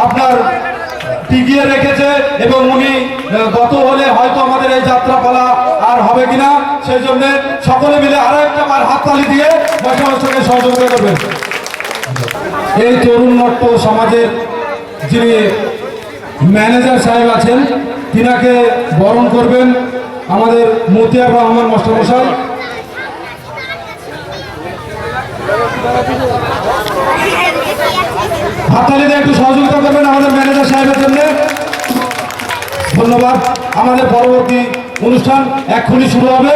আপনার টিকিয়ে রেখেছে এবং উনি গত হলে হয়তো আমাদের এই যাত্রাপালা আর হবে কিনা, সেই জন্য সকলে মিলে আরো একটা বার হাততালি দিয়ে বৈষ্ণবকে সহযোগিতা করবেন। এই তরুণ নট্য সমাজের যিনি ম্যানেজার সাহেব আছেন, তিনাকে বরণ করবেন আমাদের মতিয়ার রহমান মাস্টারমশাই। হাততালি দিয়ে একটু সহযোগিতা করবেন আমাদের ম্যানেজার সাহেবের জন্য। ধন্যবাদ। আমাদের পরবর্তী অনুষ্ঠান এক্ষুনি শুরু হবে।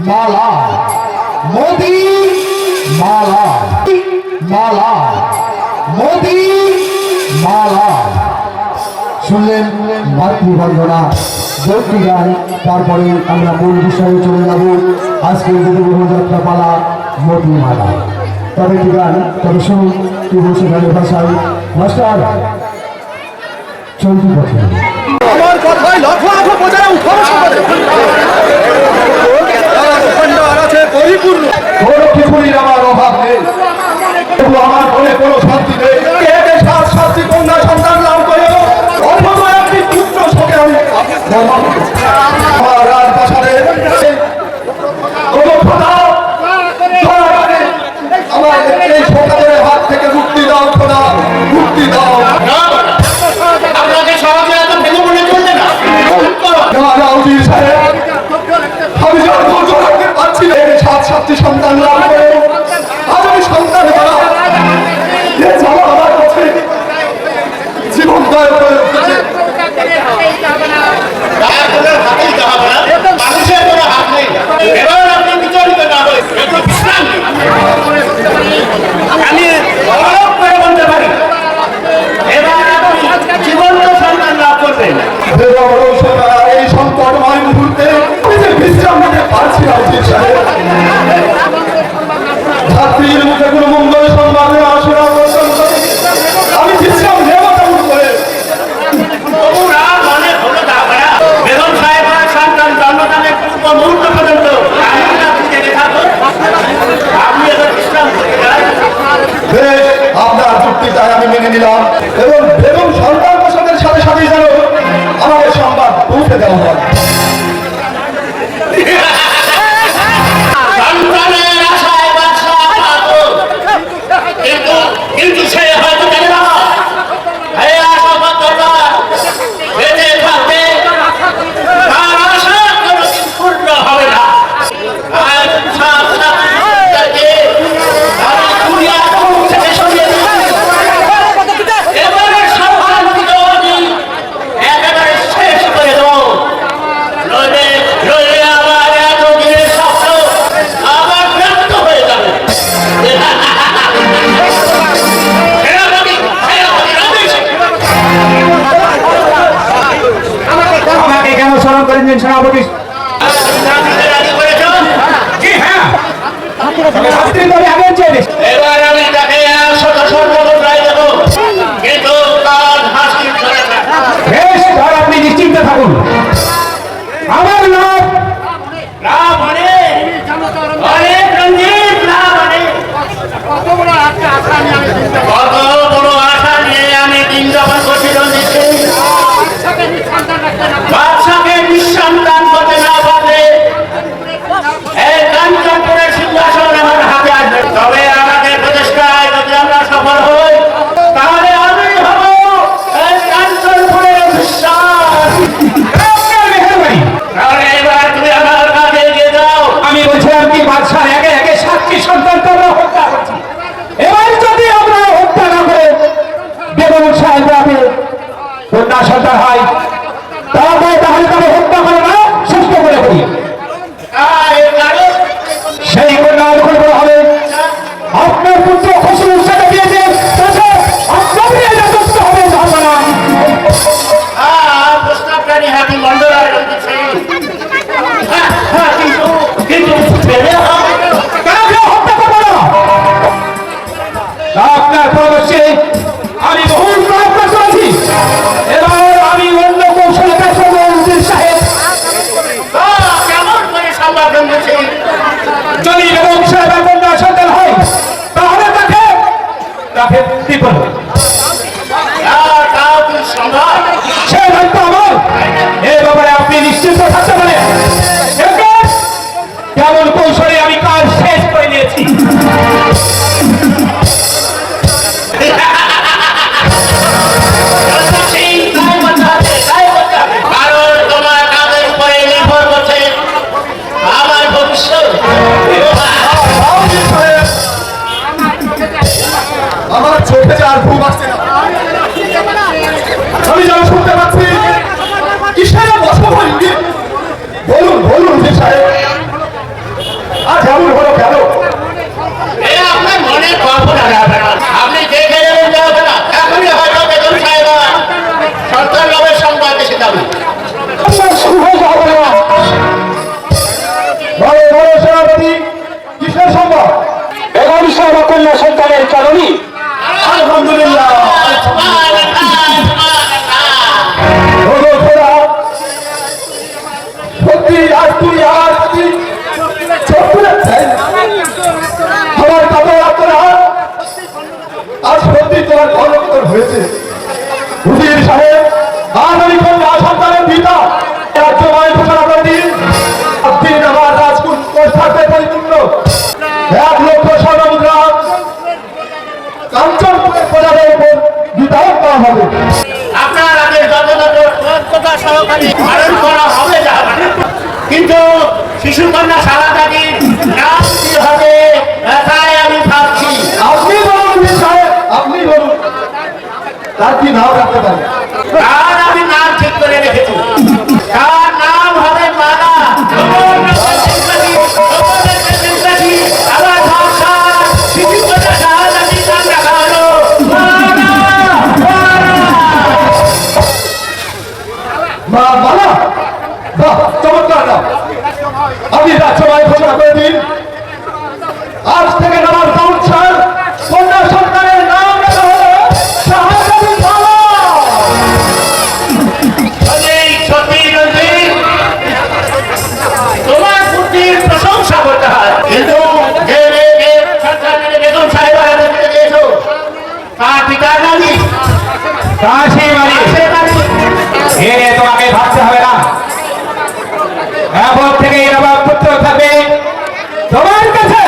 মালা মোদি মালা মালা মোদি মালা। শুনলেন মাতৃবন্দনা যৌক্তি গান। তারপরে আমরা মূল বিষয়ে চলে যাব। আজকে যাত্রা পালা মোদি মালা। তবে কি গান, তবে শুনুন কি বলছে গানের ভাষায় মাস্টার চলতি পথে। আমার কথায় লক্ষ লক্ষ প্রজারা উৎকর্ষ করে আছে পরিপূর্ণ। কিছুরই আমার অভাব নেই, তবু আমার মনে কোনো শান্তি নেই। শাস্তি কন্যা সন্তান লাভ করে অন্যতম একটি পুত্র শোকে আমি আমার রাজপ্রাসাদে আমার এই সরকারের হাত থেকে মুক্তি দাও খোদা, মুক্তি দাও। আপনাকে সহজে এত ভেঙে পড়ে চলবে না। আমি যখন ধৈর্য রাখতে পারছি না, 7 সন্তান লাভ করে আজ আমি সন্তান হারা। এ জ্বালা আমার কাছে জীবন দায় করে উঠেছে। মানুষের কোনো হাত নেই। এবার আপনি বিচলিত না হয়ে একটু বিশ্রাম নিন। আমি অবাক করে বলতে পারি, এবার আপনি জীবন্ত সন্তান লাভ করবেন। এই সংকটময় মুহূর্তে আমি যে বিশ্রাম নিতে পারছি না উচিত সাহেব। ছাত্রীর মুখে কোনো মঙ্গল সংবাদে আসরা বর্ষণ করে আমি বিশ্রাম নেব তেমন করে। তবুরা মনে হলো দাবরা বেগম সাহেবের সন্তান জন্মদানের পূর্ব মুহূর্ত পর্যন্ত আপনি জেগে থাকুন। আপনি এবার বিশ্রাম করে যান। বেশ, আপনার যুক্তিটাই আমি মেনে নিলাম এবং বেগম সন্তান প্রসবের সাথে সাথেই যেন আমাদের সংবাদ পৌঁছে দেওয়া হয়। সন্তানের আশায় বাদশা পাগল। কিন্তু সে হয়তো জানে না এই আশা বাধ্যতা বেঁচে থাকবে, তার আশা কোনোদিন পূর্ণ হবে না। আর তাকে আমি দুনিয়ার মুখ থেকে সরিয়ে দিই। এবারে সন্তানটিকে আমি একেবারে শেষ করে দেবো। নইলে আমার এত দিনের স্বপ্ন আবার ব্যর্থ হয়ে যাবে। সেনাপতি, সেনাপতি রমেশ, আমাকে কেন স্মরণ করেছেন সেনাপতি? রাজি করেছ? জি হ্যাঁ, শাস্ত্রী তবে আগের চেয়ে বেশি। এবার আমি তাকে 100 স্বর্ণমুদ্রায় দেবো, কিন্তু তার হাসির ধরে না। বেশ, তাহলে আপনি নিশ্চিন্ত থাকুন। আমার নাম না মানে অনেক রঞ্জিত, না মানে কত বড় আশা নিয়ে আমি দিন যাপন করছি রঞ্জিত। বাদশাকে নিঃসন্তান করতে না পারলে এই কাঞ্চনপুরের সিংহাসন আমার হাতে আসবে। তবে আমাদের প্রচেষ্টায় যদি আমরা সফল হই, তাহলে আমি হব এই কাঞ্চনপুরের বিশ্বাস। আপনার মেহেরবানি। তাহলে এবার তুমি আমার কাছে এগিয়ে যাও। আমি বলছিলাম কি বাদশাহ একে একে 7টি সন্তানকে আমরা হত্যা করছি। এবার যদি আমরা হত্যা না করে বেগম সাহেব গ্রামে কন্যা সন্তান হয়, তাহলে তাকে হত্যা করে না, সুস্থ করে করি। আর এর কারণ সেই কন্যার উপর বলা হবে আপনার পুত্র খসরুর সাথে দিয়েছে, আপনার রাজত্ব হবে ধারণা। প্রস্তাবটা নিহাতি মন্ডলায় রয়েছে। কিন্তু পেলে হবে না। তাকে হত্যা করবো না। আপনার পরামর্শে আমি বহু প্রয়ত্ন করেছি। এবার আমি অন্য কৌশলে কাজ করবো উজির সাহেব। কেমন করে সম্পাদন করছে? যদি বেগম সাহেবের কন্যা সন্তান হয়, তাহলে তাকে কি করবো? তাও কি সম্ভব? সে দায়িত্ব আমার। এ ব্যাপারে আপনি নিশ্চিন্ত থাকতে পারেন। কেমন কৌশলে আমি কাজ শেষ করে নিয়েছি। কারণ তোমার কাজের উপরে নির্ভর করছে আমার ভবিষ্যৎ। আমার চোখে যার কন্যা সন্তানের জননী। আলহামদুলিল্লাহ। ওগো খোদা, সত্যি আজ তুই আমার প্রতি চোখ খুলেছেন। আমার কত আপনারা আজ সত্যি তোমার কর্মকর হয়েছে। হুজুর সাহেব, আজ আমি কন্যা সন্তানের পিতা রাজ্যময় ঘোষণা করে দিন, আপনি আমার রাজকুট থাকবে পরিপূর্ণ। 1 লক্ষ স্বর্ণমুদ্রা কাঞ্চনপুরের প্রজাদের উপর বিতরণ করা হবে। আপনার আগে যথাযথ সতর্কতা সহকারে পালন করা হবে যা, কিন্তু শিশু কন্যা সারাটাকে নাম কি হবে তাই আমি ভাবছি। আপনি বলুন হুজুর সাহেব, আপনি বলুন তার কি নাম রাখতে পারেন? তার আমি নাম ঠিক করে রেখেছি, তার নাম হবে মালা। আমার ভাষা শিশু কন্যা সারাটাকে নাম রাখা হলো মালা। মা মালা, বাহ, চমৎকার নাম। আমি রাজ্যময় ঘোষণা করে দিন, আজ থেকে আমার সংসার কন্যা সন্তানের নাম রাখা হলো শাহজাদি মালা। সত্যি রঞ্জিত, তোমার বুদ্ধির প্রশংসা করতে হয়, কিন্তু যে মেয়েকে সন্তানের বেগম সাহেবের হাতে তুলে দিয়েছো, তার পিতার নামই কাশি বাড়ি এ নিয়ে তোমাকে ভাবতে হবে না। এখন থেকে নবাব পুত্র থাকবে তোমার কাছে,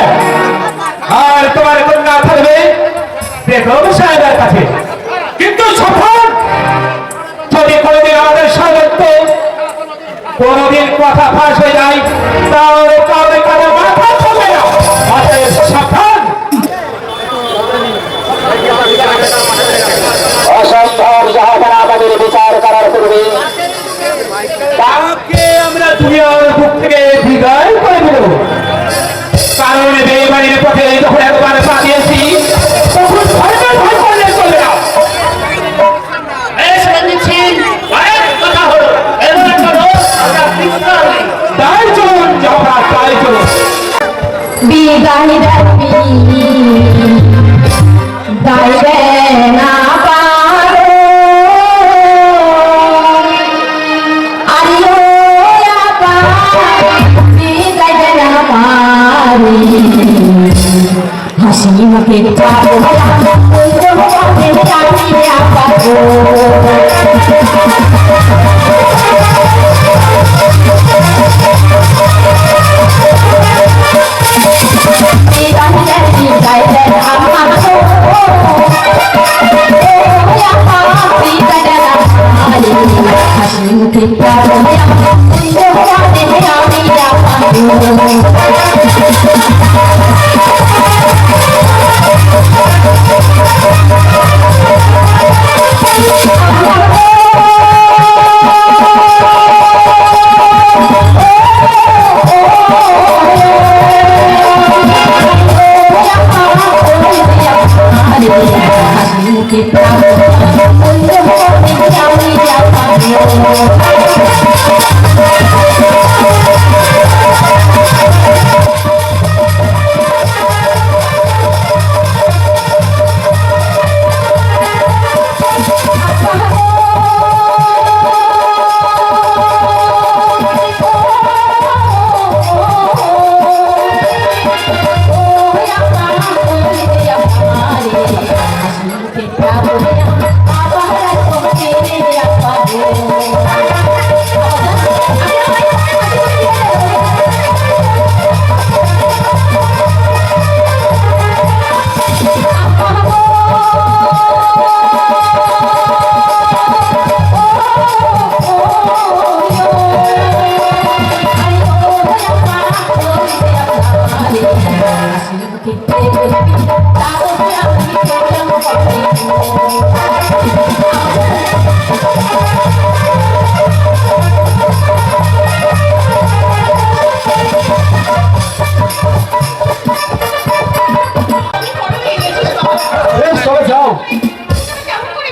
আর তোমার কন্যা থাকবে বেগম সাহেবের কাছে। কিন্তু সফল যদি কোনোদিন আমাদের সামর্থ্যে কোনোদিন কথা ফাঁস হয়ে যায়, তাহলে কাউকে কারো মাথা চলবে না। অতএব সাবধান। অসম্ভব যাহারা আমাদের বিচার করার পূর্বে তাকে আমরা দুনিয়ার বুক থেকে বিদায় করে দেব। কারণ বেইমানির পথে যখন একবার পা দিয়েছি, তখন ভয় করলে চলবে না। বেশ রঞ্জিত, অনেক কথা হলো, এবার চলো আমরা বিস্তার নেই। তাই চলুন, যাওয়া তাই চলুন। বিদায় গাইবে না পারো আরিও বিদায় না পারি হাসি মুখে পারো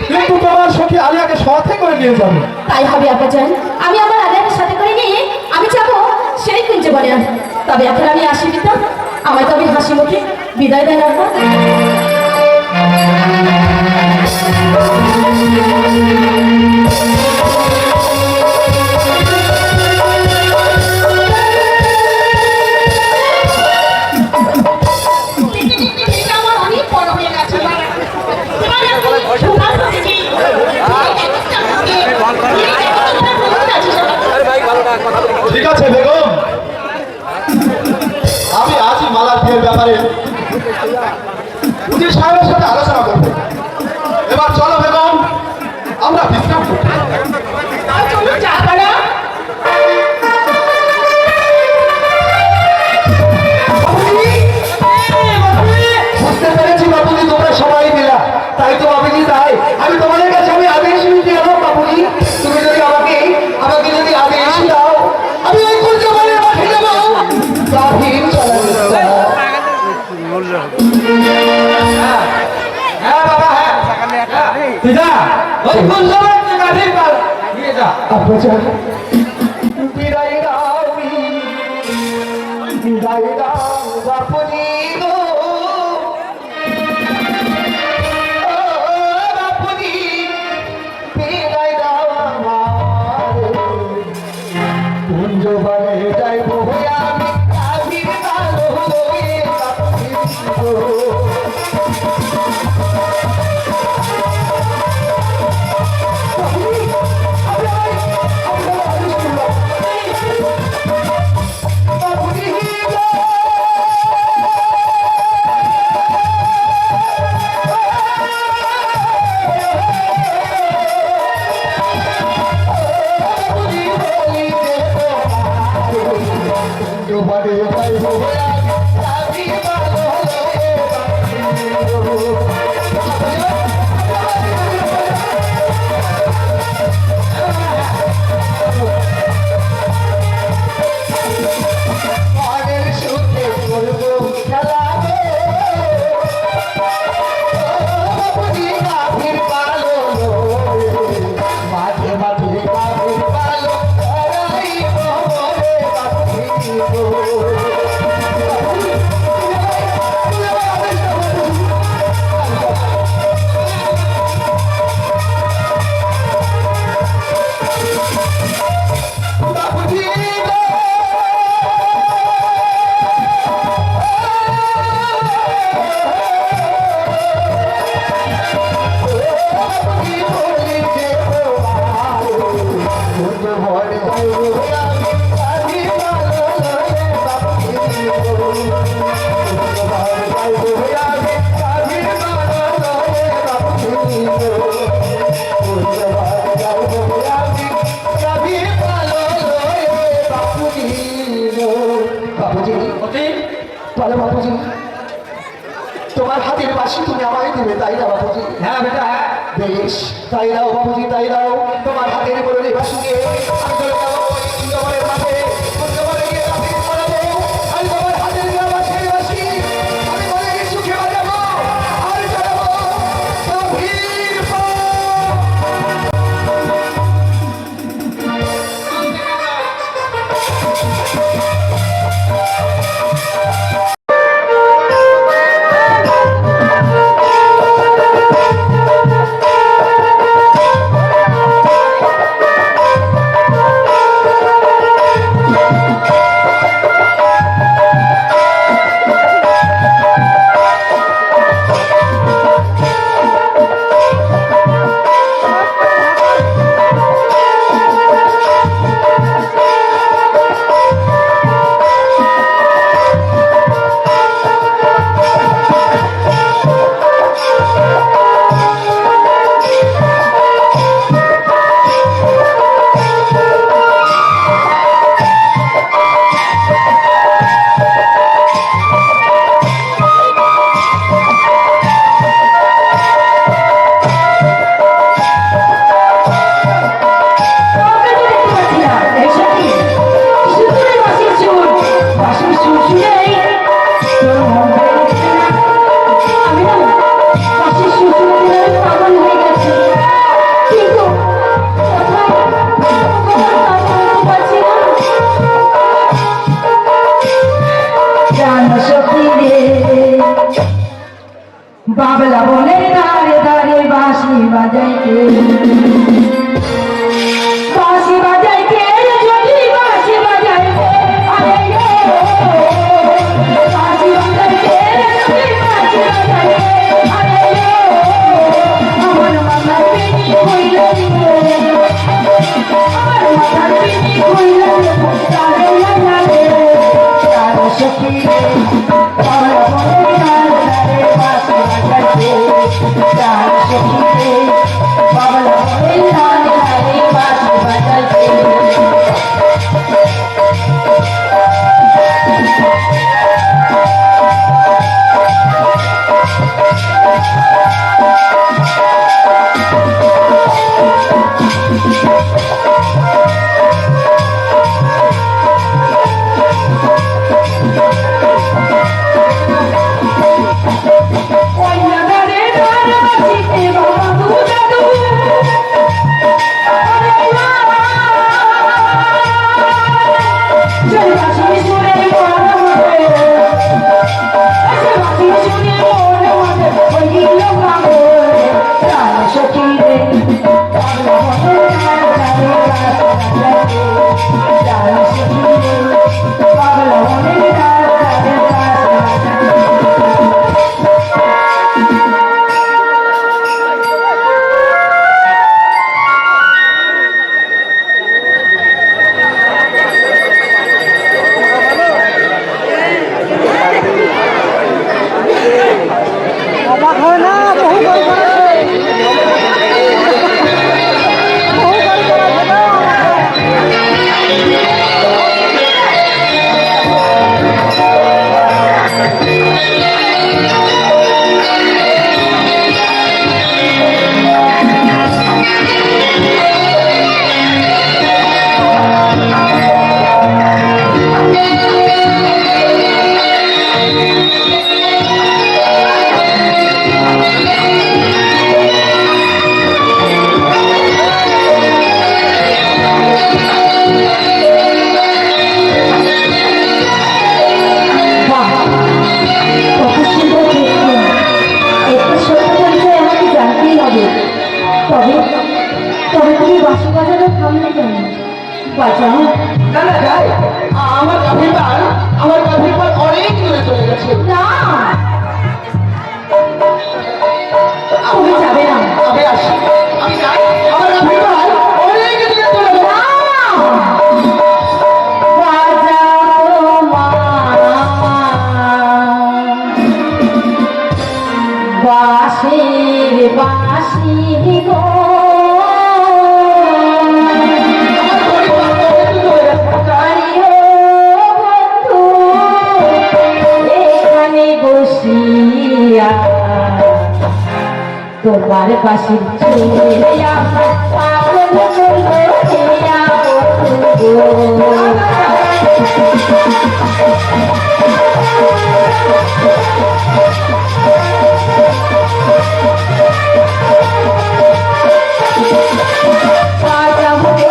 কিন্তু তোমার সখী আলিয়াকে সাথে করে নিয়ে যাবে। তাই হবে আব্বাজান, আমি আমার আলিয়াকে সাথে করে নিয়ে আমি যাব সেই কুঞ্জবনে। তবে এখন আমি আসি পিতা, আমায় তবে হাসি মুখে বিদায় দেন আব্বা। আমার অনেক বড় হয়ে গেছে ঠিক আছে বেগম, আমি আজই মালার বিয়ের ব্যাপারে উজির সাহেবের সাথে আলোচনা করব। এবার চলো বেগম, আমরা বিশ্রাম করি। বুঝতে পেরেছি বাবুজি, তোমরা সবাই মিলা, তাই তো বাবুজি তাই আমি তোমাদের কাছে আমি আদেশ নিতে এলাম বাবুজি। তুমি যদি আমাকে যদি আদেশ দাও, আমি ওই কুঞ্জবনের মাঠে যাবো। গাভীর চলা হ্যাঁ বাবা, হ্যাঁ তুই যা ওই কুঞ্জবনের গাভীর পাল নিয়ে যা। বিদায় দাও, বিদায় দাও বাপুজি গো। বাপুজি বিদায় দাও আমার, কুঞ্জবনে যাইব আমি গাভীর কালো হয়ে বাপুজি গো। বলো বাপুজি, তোমার হাতের বাসি তুমি আমায় দেবে, তাই না বাপুজি? হ্যাঁ বেটা, হ্যাঁ বেশ, তাই দাও বাপুজি, তাই দাও। তোমার হাতের বলে বাসিকে আমি চলে যাবো কুঞ্জবনের মাঠে, কুঞ্জবনে গিয়ে রাতে পড়াবো। আমি তোমার হাতের দেওয়া বাসির বাসি আমি বলে গিয়ে সুখে বাজাবো আর চালাবো গভীর পথ। বাজাই কে বাঁশি বাজাই কে যদি বাঁশি বাজাই কে আরে রে বাঁশি বাজাই কে যদি বাঁশি বাজাই কে আরে রে আমার মাথার পিনি কইলা আমার মাথার পিনি কইলা তারে লাগালে তার সখী রে আমার মনে তারে বাঁশি বাজাই কে তার সখী রে বাবলা মনে তারে বাঁশি বাজাই কে বাঁচাও না না যাই আমার কাঁধের পাল অনেক দূরে চলে গেছে। না তুমি যাবে না আমি আসি, আমি যাই, আমার কাঁধের পাল অনেক দূরে চলে গেছে। বাঁশির বাঁশি গো তোমার পাশে চলে আমার পাগল চলে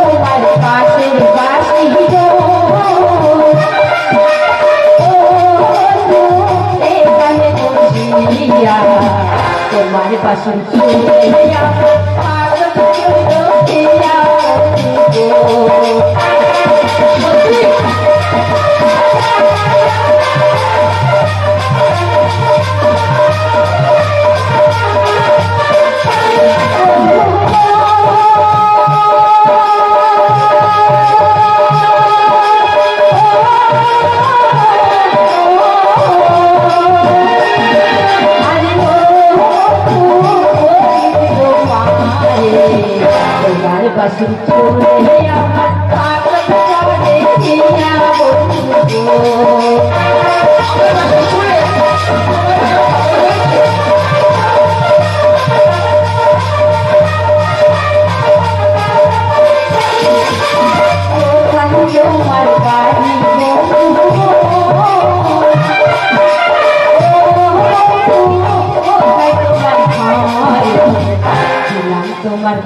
তোমার পাশের বাসি গো এখানে বসিয়া তোমার পাশে চলে আমার পাগল চলে বাসি চলে আমার পাগল তোমার বাড়ি তোমার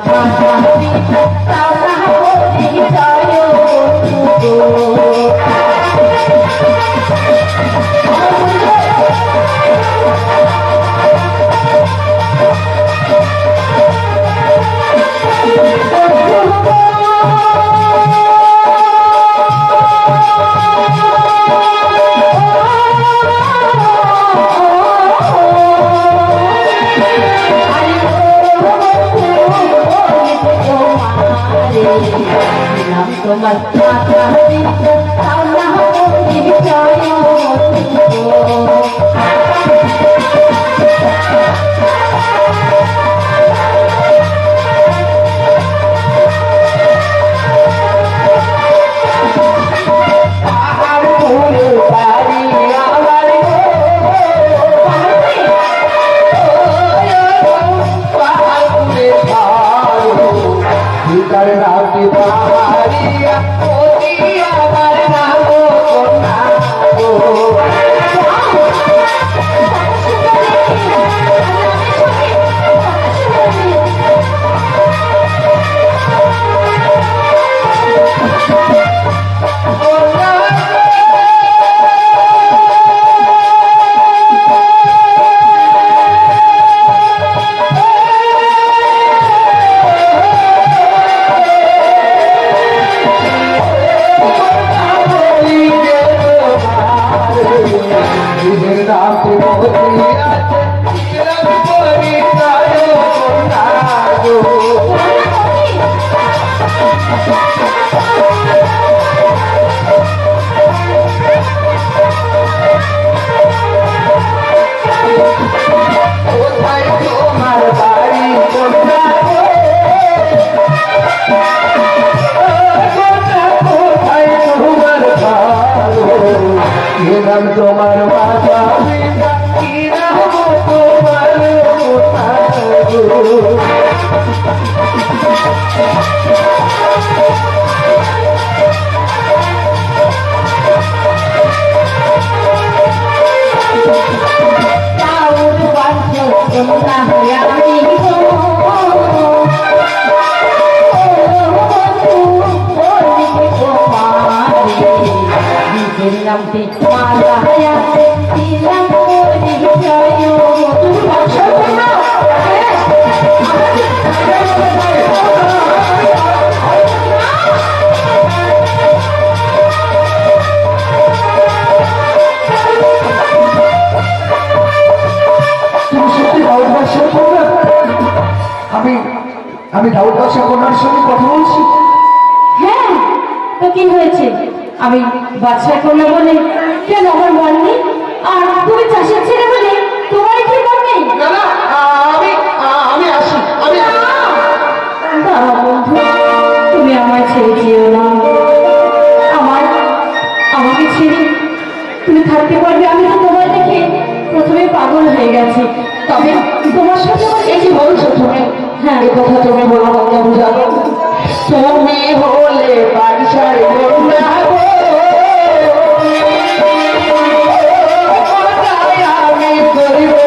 দিলাম তোমার মাথা পিতা তাও না পরিচয় তোমার মাথা কি নাম তোমার নামটি মালা হায়াতে দিলাম পরিচয় তুমি ভাষা বলো আমি দাউদ বাদশাহ কন্যার সঙ্গে কথা বলছি। হ্যাঁ তো কি হয়েছে আমি বাদশাহ কন্যা বলে কেন আমার মন নেই আর তুমি চাষের ছেলে বলে তোমার কি মন নেই না না আমি আসি দাঁড়া বন্ধু তুমি আমায় ছেড়ে যেও না আমাকে ছেড়ে তুমি থাকতে পারবে আমি তো তোমার দেখে প্রথমে পাগল হয়ে গেছি তবে তোমার সাথে এই যে বলছো তুমি হ্যাঁ এই কথা তুমি বলো আমাকে আমি জানো তুমি হলে বাদশার কন্যা গো আমি করিবে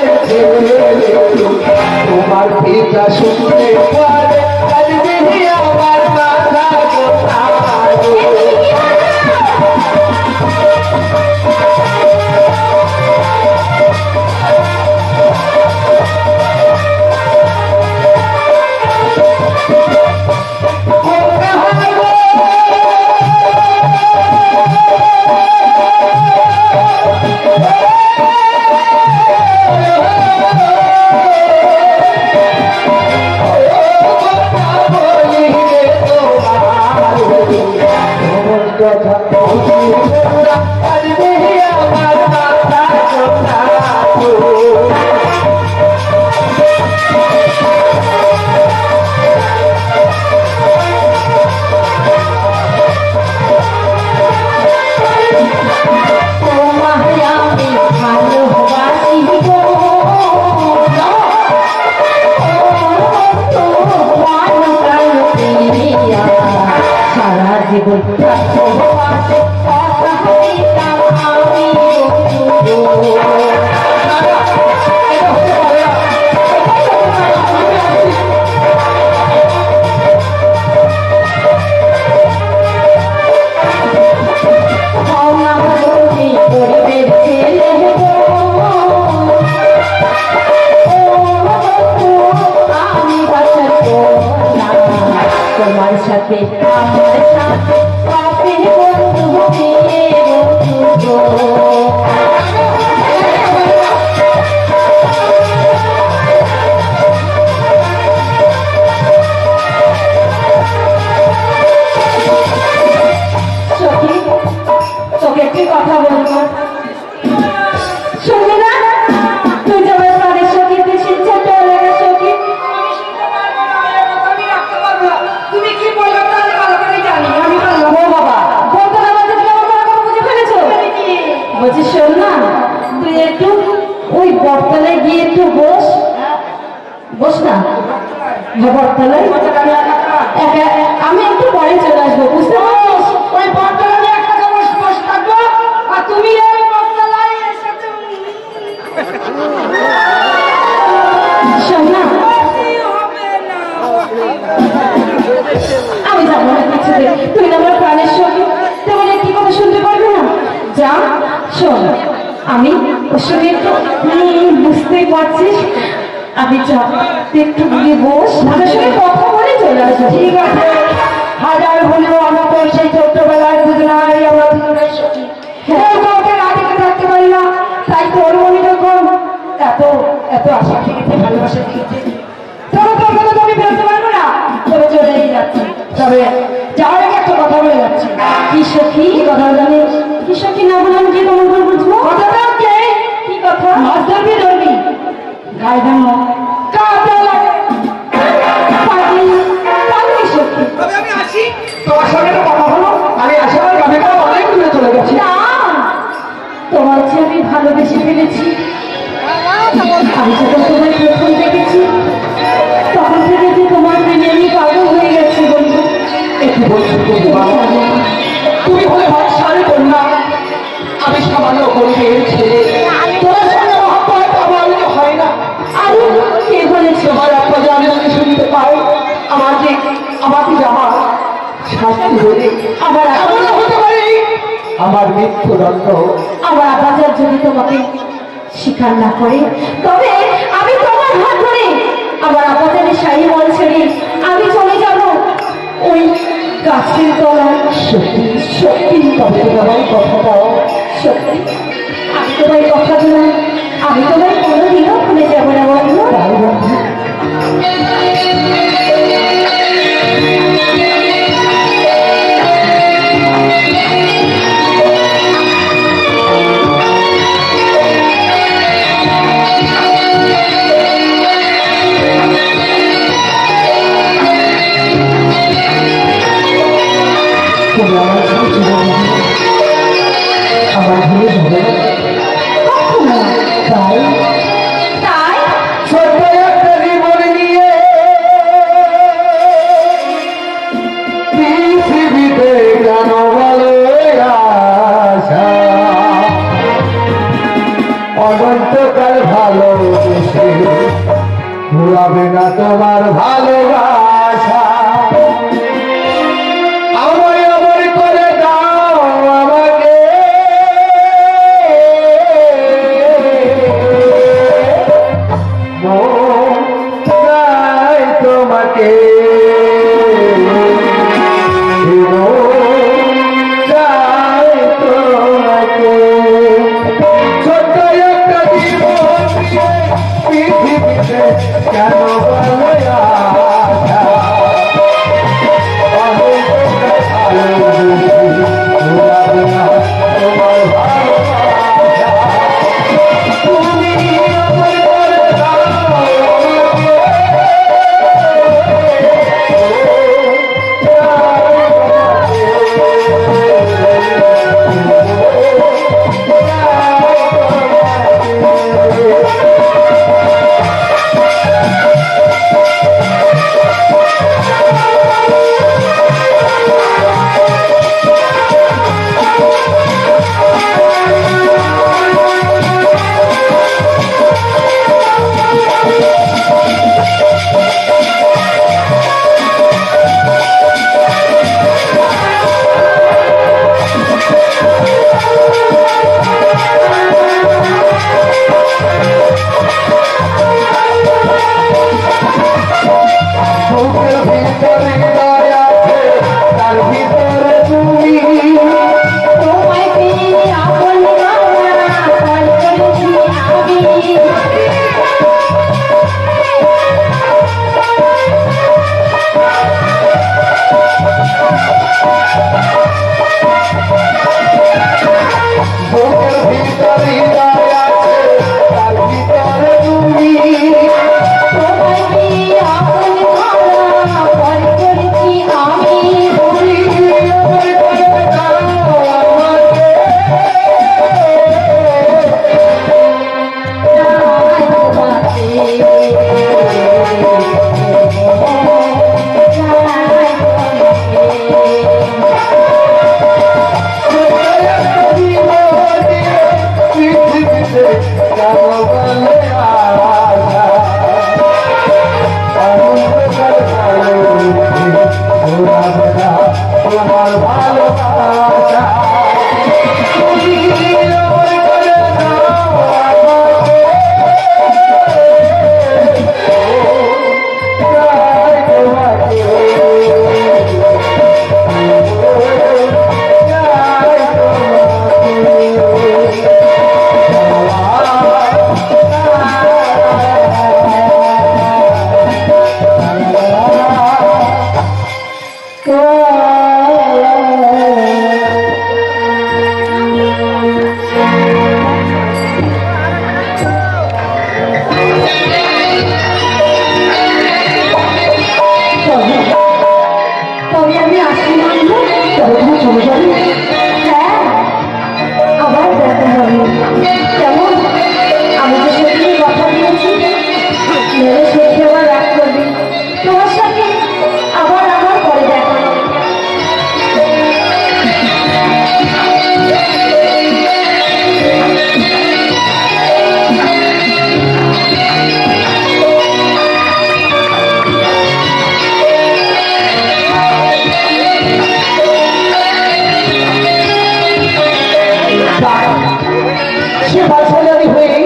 তোমার পিতা শুনতে পারে কাঁদবে আমার মাথা গোটা জীবন তোমার সাথে আমার সাথে শোন না, তুই একটু ওই বটতলায় গিয়ে একটু বস। বস না, বটতলায় আমি একটু পরে চলে আসবো, বুঝতে পারছিস? ওই বটতলায় একটা বসে বসে থাকবো, আর তুমি এই বটতলায় এসে শোন না, আমি যাবো না কিছুতে, তুই না আমার প্রাণের সঙ্গে, তেমন একটি কথা শুনতে পারবে না। যা, শোন, আমি ওর সঙ্গে একটু বুঝতেই পারছিস, আমি যা, তুই একটু গিয়ে বস, আমার সঙ্গে কথা বলে চলে আসবো। ঠিক আছে, হাজার হলেও আমি তো সেই ছোট্টবেলায় দুজনাই আমরা দুজনাই সখী। কেউ কাউকে রাধিকে থাকতে পারি না, তাই তোর মনে যখন এত এত আশা থেকেছে, ভালোবাসা থেকেছে, তবে তোর কথা তো আমি বলতে পারবো না, তবে চলেই যাচ্ছি। তবে যাওয়ার আগে একটা কথা বলে যাচ্ছি। কি সখী? কি কথা জানিস? কি সখী না বলে আমি কি তোমার করে বুঝবো? কথাটা হচ্ছে কি কথা? মাছ ধরবি ধরবি, গায়ে যেন কাঁটা লাগে। পাগলি, পাগলি সখী। তবে আমি আসি। তোমার সঙ্গে তো কথা হলো, আমি আসার গানে অনেক দূরে চলে গেছি। না, তোমার যে আমি ভালোবেসে ফেলেছি। আমি যখন তোমায় প্রথম দেখেছি, তখন থেকে যে তোমার প্রেমে আমি পাগল হয়ে গেছি বন্ধু। একটু বলছি তুমি হলে ভাবসারে কন্যা, আমি সামান্য গরিবের ছেলে। তোমার সঙ্গে মহব্বত আমার হয় না। আরে কে বলেছে? তোমার একটা যে আমি যদি শুনতে পাই, আমাকে জামা শাস্তি হলে আমার এমনও হতে পারে আমার মৃত্যুদণ্ড। আমার আব্বাজার যদি তোমাকে স্বীকার না করে, তবে আমি তোমার হাত ধরে আমার আব্বাজারের শাড়ি মল ছেড়ে আমি চলে যাব ওই গাছের তলায়। সত্যি সত্যি তবে তোমার কথা দাও। সত্যি আমি তোমায় কথা দিলাম, আমি তোমায় কোনোদিনও ভুলে যাবো না বন্ধু। তাই বন্ধু, তুমি আমার সাথে জীবন আমার ভুলে যাবে না। কখনো। তাই তাই ছোট্ট একটা জীবন নিয়ে পৃথিবীতে কেন বলে আশা, অনন্তকাল ভালোবেসে ভুলাবে না তোমার ভালোবাসা। আমায় অমর করে দাও আমাকে, মন চাই তোমাকে, মন চাই তোমাকে। ছোট্ট একটা জীবন নিয়ে পৃথিবীতে কেন বলে আশা, তোমার ভালোবাসা তবে আমি আসি মানবো, তবে তুমি চলে যাবে। হ্যাঁ, আবার দেখা হবে। কেমন? আমি যে সেদিন কথা দিয়েছি, মেরে সেটি আবার রাগ করবে। তোমার সাথে আবার আমার পরে দেখা হবে। সে বাচ্চাদারি হয়ে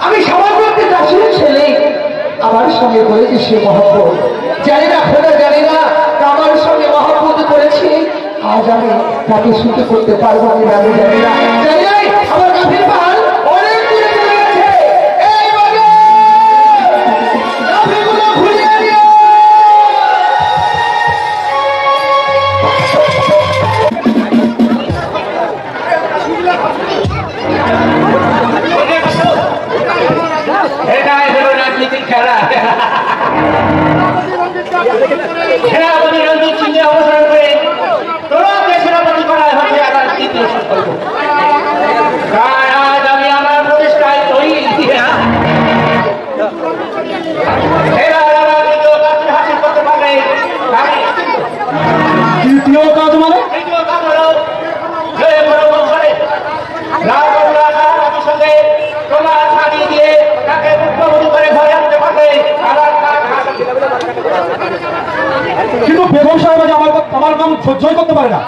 আমি সামান্য একটি দাসের ছেলে আমার সঙ্গে করেছে সে মহব্বত। জানি না খোদা, জানি না আমার সঙ্গে মহব্বত করেছে, আজ আমি তাকে সুখে করতে পারবো কিনা আমি জানি না। জানি না আমার গাভীর পাল অনেক দূরে চলে গেছে। এই বাগে গাভীগুলো ঘুরিয়ে দিও। এটাই হলো রাজনীতির খেলা। সেনাপতি রঞ্জিত সিংহে অবসর করে তোরাকে সেনাপতি করা হচ্ছে আমার তৃতীয় সংকল্প। তাই আজ আমি আমার প্রতিষ্ঠায় তৈরি এবার আমার দ্বিতীয় কাজটি হাসিল করতে পারলে আমি দ্বিতীয় কাজ মানে তৃতীয় কাজ হলো যে কোনো বছরে রাজকন্যা সাহায্যের সঙ্গে তোমার ছাড়িয়ে দিয়ে তাকে মুখ্যমন্ত্রী করে ঘরে আনতে পারলে আমার কাজ হাসিল। কিন্তু বেগম সাহেব আজ আমার কাম সহ্যই করতে পারে না।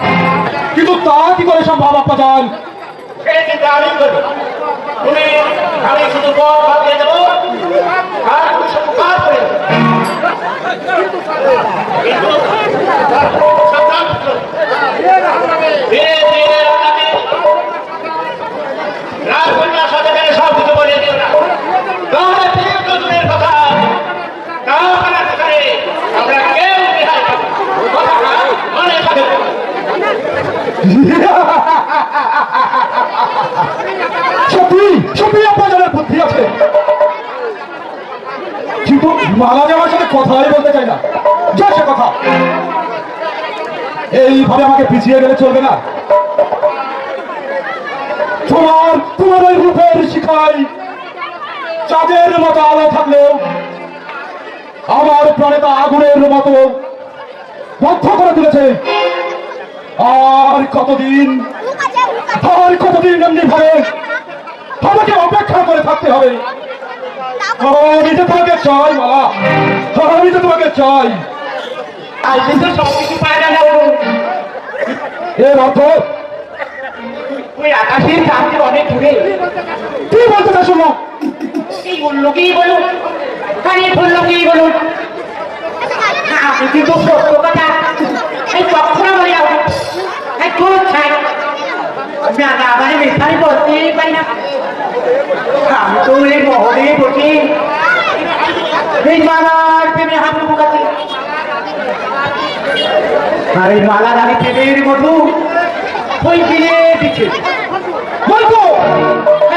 কিন্তু তা কি করে সম্ভব আপা যান? সে চিন্তা আমি করি। আমি শুধু পথ বাতিয়ে দেবো আর তুমি শুধু কাজ করে দেবো। কিন্তু সাবধান থাকো। ধীরে ধীরে আপনাকে রাজকন্যার সাথে গেলে সব কিছু বলে দিও না। তাহলে দীর্ঘ দিনের কথা তা বানাতে পারে আমরা কেউ রেহাই পাবো না। কথাটা মনে থাকে। সত্যি সত্যি আপা জানের বুদ্ধি আছে, কিন্তু মালা আমার সাথে কথাই বলতে চাই না। যা সে কথা, এইভাবে আমাকে পিছিয়ে গেলে চলবে না। তোমার ওই রূপের শিখাই চাঁদের মতো আলো থাকলেও আমার প্রাণে তা আগুনের মতো বদ্ধ করে তুলেছে। আর কতদিন এমনি ভাবে আমাকে অপেক্ষা করে থাকতে হবে? আমি তো তোমাকে চাই মালা, আমি তো তোমাকে চাই। আজ কিন্তু সবকিছু পায় না। এর অর্থ ওই আকাশের কাছে অনেক দূরে কি বলতে চাই শোনো। এই লোকেই বলুন, আরে ভুল লোকেই বলুন, আমি কিন্তু সত্য কথা এই কখনো বলি এই খুব চাই। আমি আবার মেথারি বলতেই পারি না। আমি তো এই মহলে বসে এই মালার প্রেমে হাত মুখাচ্ছি। আর এই মালার আমি প্রেমের মধু ওই দিলে দিচ্ছে। বলবো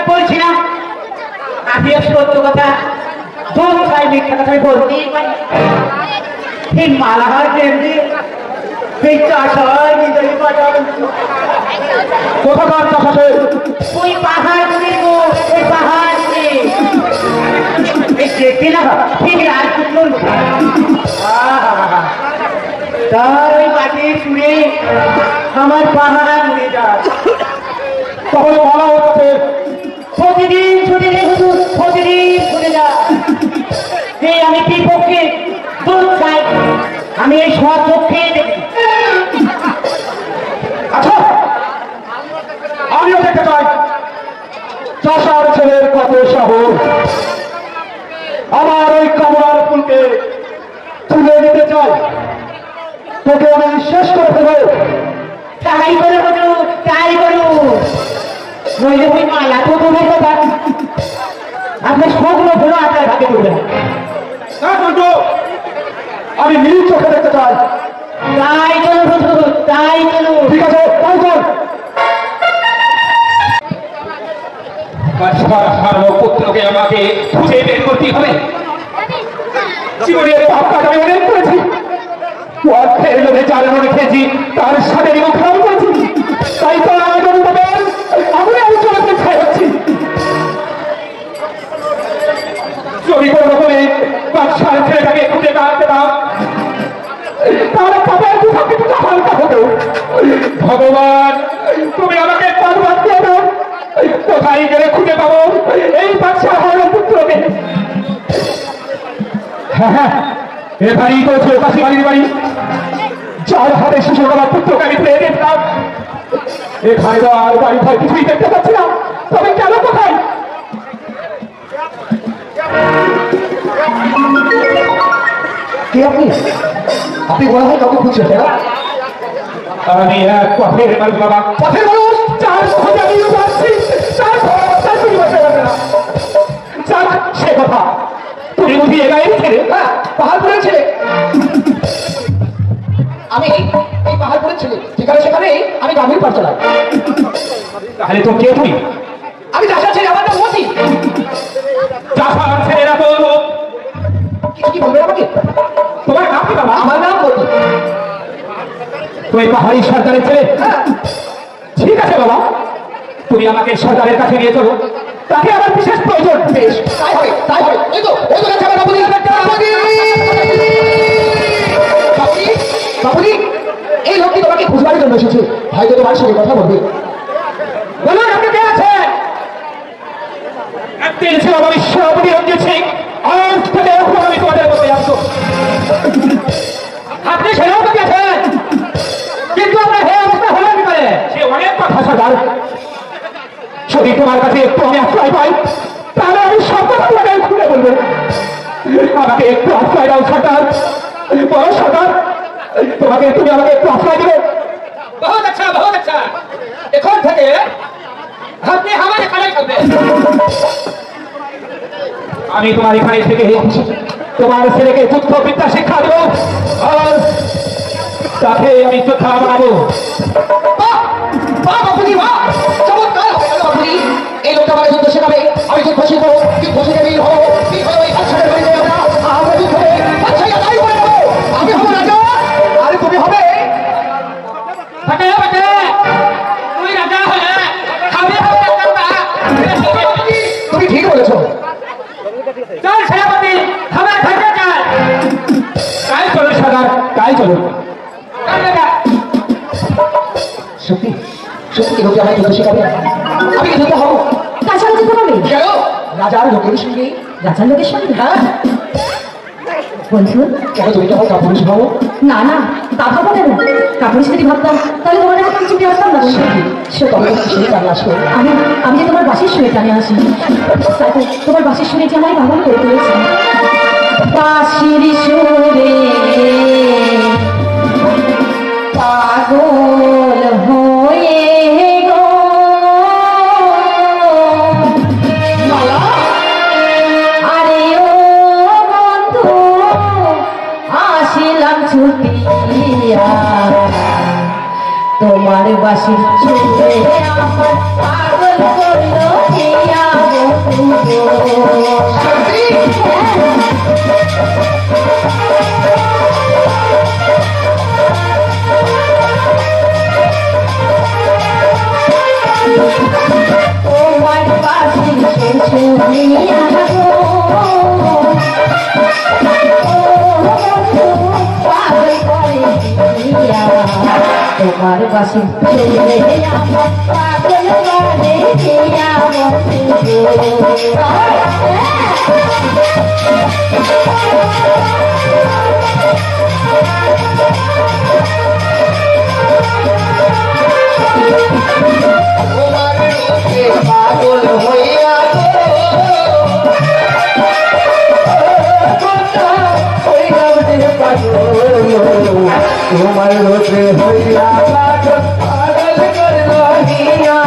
বলছি না, আমি সত্য কথা দোষ চাই, মিথ্যা কথা আমি বলতেই পারি। এই মালা হয় তেমনি এই চাষ হয় নিজেই কোথাকার চাষাতে ওই পাহাড় দেখবো, ওই পাহাড় দেখতে না ঠিক রাজপুত্র তার ওই মাটির সুরে আমার পাহাড় উড়ে যায়। তাহলে মালা হচ্ছে স্বচক্ষে দেখেছি। আচ্ছা, আমিও দেখতে চাই চাষার ছেলের কত সাহস। আমার ওই কামরার ফুলকে তুলে নিতে চাই, তোকে আমি শেষ করে দেবো। তাই করো হুজুর, তাই করো। নইলে ওই মালা তো দূরের কথা, আপনার সবগুলো ভুলো আপনার ভাগে তুলবে না। না বন্ধু, আমি নিজ চোখে দেখতে চাই। তাই চলো হুজুর, তাই চলো। ঠিক আছে, তাই চল। পুত্রকে আমাকে খুঁজে বের করতে হবে। জীবনের পাপ কাজ আমি অনেক করেছি, অর্থের লোভে যার মনে খেয়েছি তার সাথে এবং খারাপ করেছি। তাই তো আমি আমি চলতে ছাই হচ্ছি। যদি কোনো রকমে বাদশার ছেলেটাকে খুঁজে বেড়াতে দাও, তাহলে পাপের দুঃখ কিছুটা হালকা হতো। ভগবান, তুমি আমাকে পারবাদ দিয়ে দাও। কোথায় গেলে খুঁজে পাবো এই বাদশাহ হওয়ার পুত্রকে? হ্যাঁ হ্যাঁ, এ বাড়ি করেছে কাশি বাড়ির বাড়ি, যার হাতে শিশু আমার পুত্রকে আমি পেয়ে দেখলাম। এখানে তো আর বাড়ি ঘর কিছুই দেখতে পাচ্ছি না, তবে কেন কোথায়? কে আপনি? আপনি মনে হয় কাউকে খুঁজছেন, তাই না? আমি এক পথের মানুষ বাবা, পথের মানুষ, যার খোঁজে আমি যাচ্ছি, তার পরিবর্তে পারবে না। যাক, সে কথা তুমি বুঝি এ গায়ে ছেড়ে পাহাড়পুরের ছেলে। আমি এই পাহাড়পুরের ছেলে, যেখানে সেখানে আমি গাভীর পার চালাই। তাহলে তো কে তুমি? আমি চাষার ছেলে, আমার নাম মতি। চাষার ছেলেরা তো কিছু কি বলবেন আমাকে? তোমার নাম কি বাবা? আমার নাম মতি। তুমি পাহাড়ি সরকারের ছেলে? ঠিক আছে বাবা, তুমি আমাকে সরকারের কাছে নিয়ে চলো, তাকে আমার বিশেষ প্রয়োজন। বেশ, তাই হবে, তাই হবে। এই তো কাছে আমার বাবুদি। বাবুদি, এই লোকটি তোমাকে খুঁজবার জন্য এসেছে, হয়তো তোমার সঙ্গে কথা বলবে। বলুন, আপনি কে আছেন? একদিন ছিল আমি সভাপতি রঞ্জিত সিং, আজ থেকে এখন আমি তোমাদের মধ্যে আসবো। আপনি সেনাপতি আছেন, কিন্তু আপনার হে অবস্থা হলো কি করে? সে অনেক কথা সরকার, যদি তোমার কাছে একটু আমি আশ্রয় পাই, তাহলে আমি সব কথা তোমাকে খুলে বলবো। আমাকে একটু আশ্রয় দাও সরকার, বড় সরকার, তুমি আমাকে একটু আশ্রয় দেবে। বহুত আচ্ছা, বহুত আচ্ছা। এখন থেকে আপনি আমার এখানে থাকবেন। আমি তোমার এখানে থেকে তোমার ছেলেকে যুদ্ধ বিদ্যা শিক্ষা দেবো, আর তাকে আমি যোদ্ধা বানাবো। বাবুদি, চমৎকার হবে বাবুদি। এই লোকটা আমাকে যুদ্ধ শেখাবে, আমি যুদ্ধ শিখবো, যুদ্ধ শিখে বীর হবো, বীর হয়ে ওই বাদশাহের বাড়িতে আমরা যুদ্ধে বাদশাহী আদায় করে নেবো। আমি হবো রাজা, আরে তুমি হবে। বটে বটে, তুই রাজা হলে আমি হবো রাজা। তুমি ঠিক বলেছো। চল সেনাপতি, আমার ঘাটে চল। তাই চলো সরকার, তাই চলো। সত্যি সত্যি কি লোকটি আমাকে যুদ্ধ শেখাবে? আমি কি যুদ্ধ হবো? কার সঙ্গে যেতে হবে? কেন? রাজার লোকের সঙ্গে। রাজার লোকের সঙ্গে? হ্যাঁ, বন্ধু, কেন তুমি তখন কাপুরুষ ভাবো? না না, তা ভাবো কেন? কাপুরুষ যদি ভাবতাম তাহলে তোমার এখন চুপে আসতাম না। সত্যি, তবে সেই টানে আসবে। আমি আমি যে তোমার বাসির সুরে টানে আসি, তারপর তোমার বাসির সুরে যে আমায় পাগল করে তুলেছে। বাসির সুরে পাগল হয়ে গো আরে ও বন্ধু, আসিলাম ছুটিয়া তোমার বাসির সুরে আমার পাগল করলো দিয়া বন্ধু গো। তোমার বাসির সুরিয়া গো পাগল করে দিয়া তোমার বাসির সুরে আমার পাগল করে দিয়া বন্ধু গো। তোমার রূপে পাগল হইয়া গো তোমার রূপে হইয়া পাগল পাগল করল হিয়া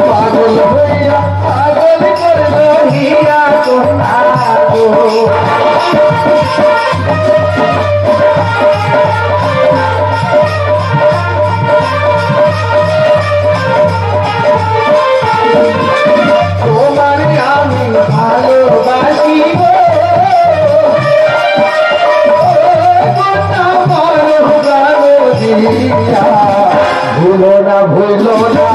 পাগল হইয়া পাগল করল হিয়া তোমার আমি ভালোবাসিব ভুলো না ভুলো না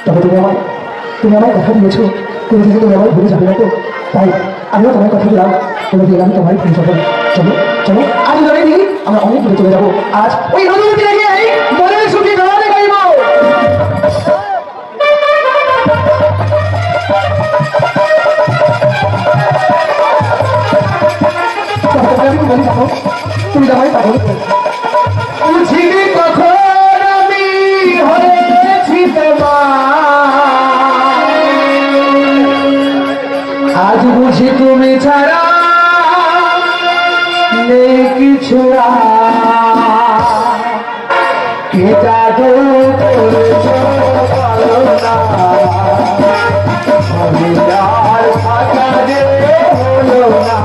তবে তুমি আমায় কথা দিয়েছো তুমি যদি তুমি আমায় ভুলে যাবে না তো তাই আমিও তোমার কথা দিলাম তুমি দিলাম তোমার ফোন সফল চলো চলো আজ ধরে দিই আমরা অনেক দূরে চলে যাবো আজ ওই নদীর তীরে গিয়ে মনের সুখী গানে গাইব তুমি যাবাই পাগল বুঝিনি কখন আমি হয়েছি তোমার আজ বুঝি তুমি ছাড়া নেই কিছু কে জাদু করেছো বলো না আমি আর ফাঁকা যে হলো না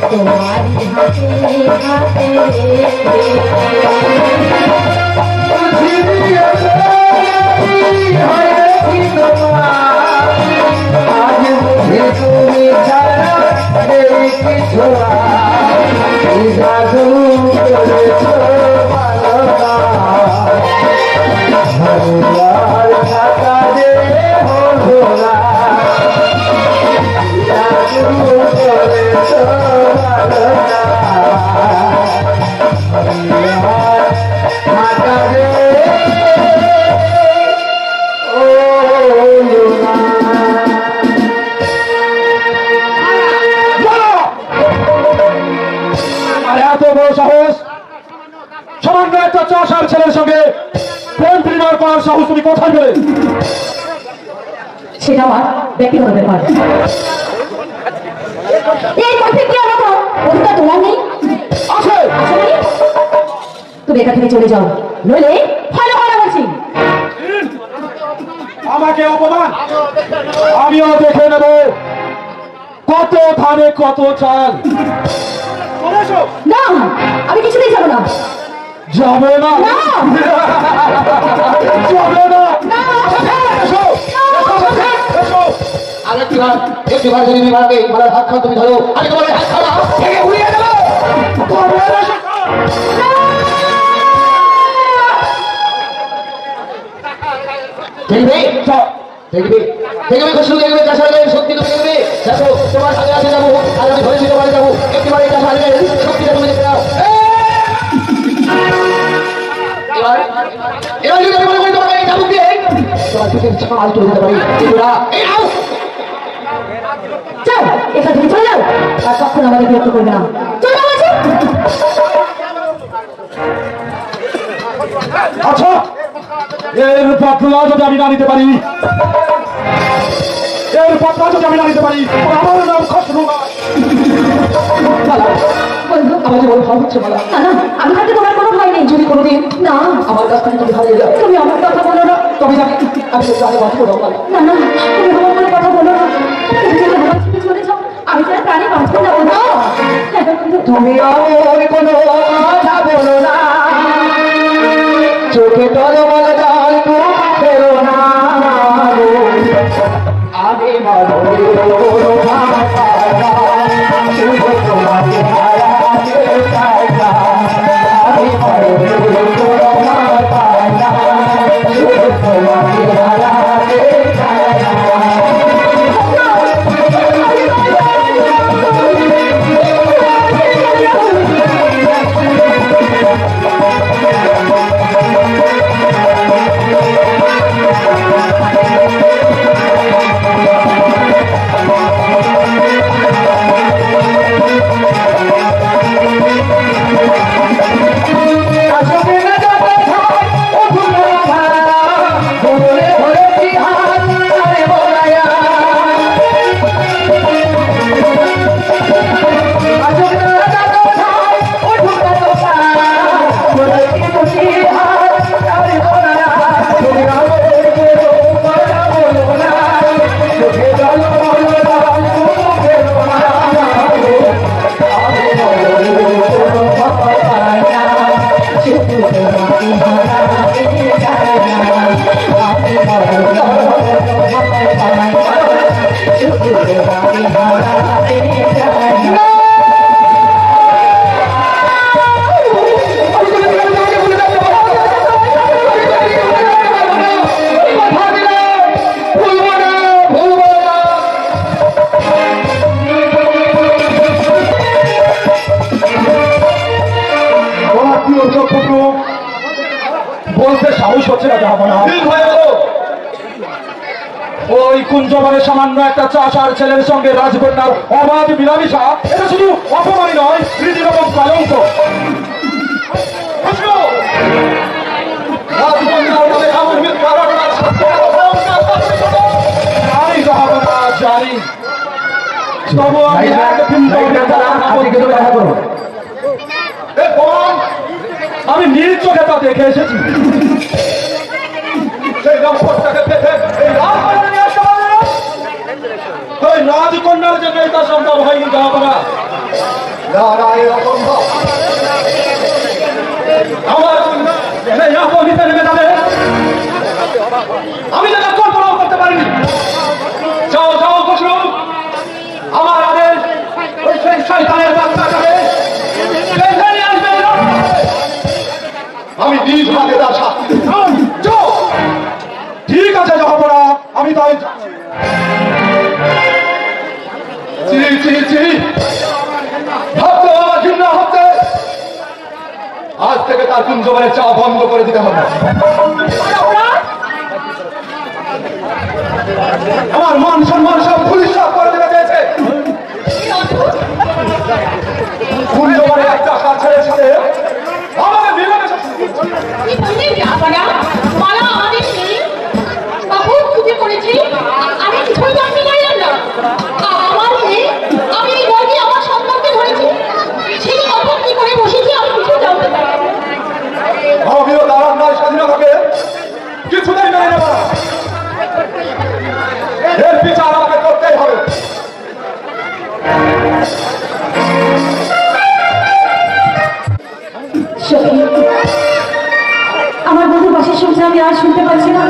तुम्हारी हाथे हाथे আর এত বড় সাহস, সামান্য একটা চাষার ছেলের সঙ্গে প্রেম পরিবার করার সাহস তুমি কোথায় পেলে? সেটা আমার ব্যক্তিগত ব্যাপার। এই পথে কি আমার অধিকার তোমার নেই? আছে। আছে মানে? তুমি এখান থেকে চলে যাও, নইলে ভালো হয় না বলছি। আমাকে অপমান, আমিও দেখে নেব কত ধানে কত চাল। চলে এসো। না, আমি কিছুতেই যাবো না। যাবে না? না। যাবে না? না, এসো, এসো। আরেকবার যদি বিভাগে বলার হাত খাও তুমি ধরো, আমি তোমার হাত খাওয়া থেকে উড়িয়ে দেবো। দেখবে দেখবে দেখবে খুশু দেখবে চাষা গেলে শক্তি তুমি দেখবে। দেখো তোমার সাথে সাথে যাবো, আর আমি ধরে তোমার যাবো একেবারে চাষা গেলে শক্তিটা তুমি দেখবে নাও। এবার এবার যদি আমি মনে করি তোমাকে এই চাবুক দিয়ে তোমার পিঠের চাকা মাল তুলে দিতে পারি, এগুলা এই নাও। যাও, এখান থেকে চলে যাও, আর কখনো আমাদের বিরক্ত করবে না। চলে যাও বলছি। আচ্ছা, এর পাতলা যদি আমি না নিতে পারি, এর পাতলা যদি আমি না নিতে পারি, আমার নাম খসরু না। বন্ধু, আমার যে বড় ভাব হচ্ছে বলা, না না, আমি থাকতে তোমার কোনো ভয় নেই। যদি কোনোদিন না, আমার কাছ থেকে তুমি হারিয়ে যাও, তুমি আমার কথা বলো না। তবে জানি আমি তো জানি বাঁচবো না বলা। না না, তুমি আমার কোনো কথা বলো না। তুমি যদি আমার ছেড়ে চলে যাও, আমি তার প্রাণে বাঁচবো না বলো। হ্যাঁ, বন্ধু। তুমি আমার কোনো কথা বলো না, চোখে টলমল জল ফেরো না গো। আমি বলো কোনো ভাষা না, শুধু তোমাকে হারাতে চাই না। আমি বলো কোনো ভাষা না, শুধু তোমাকে হারাতে চাই না। বলতে সাহস হচ্ছে না জাহাপনা। ওই কুঞ্জবনের সামান্য একটা চাষার ছেলের সঙ্গে রাজকন্যার অবাধ মিলামিশা, এটা শুধু অপমানই নয়, রীতিরকম কলঙ্ক। জানি জাহাপনা, জানি। তবু আমি আমি নিজ চোখে তা দেখে এসেছি। সেই রাজকন্যাকে পেতে এই রাজকন্যা নিয়ে আসতে পারবে না। ওই রাজকন্যার জন্য এটা সম্ভব হয়নি জাহাপনা। আমার এই আপনিতে নেমে আমি যেটা কল্পনাও করতে পারিনি। যাও যাও বসু, আমার আদেশ ওই শয়তানের বাচ্চাটাকে বেঁধে নিয়ে আসবে। আমি নিজ হাতে তার শাস্তি দেব। যাও। ঠিক আছে জাহাপনা, আমি তাই যাচ্ছি। জি জি জি, ভাবতে আমার ঘৃণা হচ্ছে। আজ থেকে তার কুঞ্জবনের চা বন্ধ করে দিতে হবে। আমার মান সম্মান সব পুলিশ সব করে দিতে চেয়েছে। কুঞ্জবনের একটা ছেলের সাথে আমাদের মিলেমিশে কি বললেন আপনারা? মালা আমাদের নেই। বাবু তুমি করেছি, আমি কিছুই জানতে পারলাম না। আমার মেয়ে, আমি এই বলটি আমার সন্তানকে ধরেছি। সেই কখন কি করে বসেছি আমি কিছু জানতে পারলাম না। আমিও দাঁড়ান নয় স্বাধীনতাকে কিছুতেই মেনে নেব না। এর বিচার আমাকে করতেই হবে। সখী, আমার বন্ধু পাশের শুনছে আমি আর শুনতে পাচ্ছি না।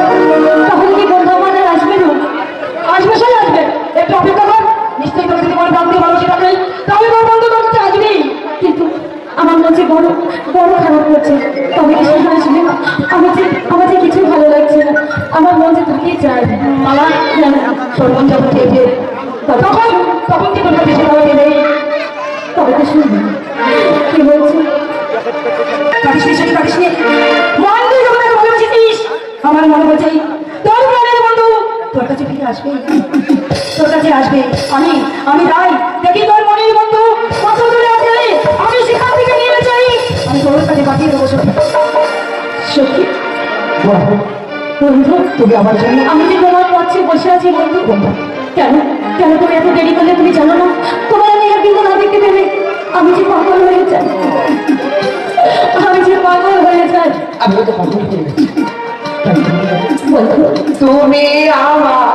তাহলে কি বন্ধু আমার আর আসবে না? আসবে, সে আসবে। একটু অপেক্ষা কর, নিশ্চয়ই তোকে তোমার বান্ধবী মানুষের কাছে তাহলে তোর বন্ধু তোর কাছে আসবেই। কিন্তু আমার মনে বড় বড় খারাপ করছে। তবে কি সেখানে শুনে আমার যে কিছু ভালো লাগছে না। আমার মন যে তাকিয়ে চায় আমার তোর মন যখন চেয়েছে তখন কি তোর কিছু ভালো নেই। তবে তো শুনবি কি বলছি। আমার মনে বলছে তোর প্রাণের বন্ধু তোর কাছে ফিরে আসবে, তোর কাছে আসবে। আমি তাই দেখি তোর মনের বন্ধু কত দূরে আছে। আমি সেখান থেকে নিয়ে চাই, আমি তোর কাছে পাঠিয়ে দেবো। সত্যি বন্ধু, তুমি আমার জন্য আমি যে তোমার পথে বসে আছি বন্ধু। কেন কেন তুমি এত দেরি করলে? তুমি জানো না তোমার আমি একদিন না দেখতে পেলে আমি যে পাগল হয়ে যাই। আমি যে পাগল হয়ে যাই। আমিও তো পাগল হয়ে গেছি। তুমি আমার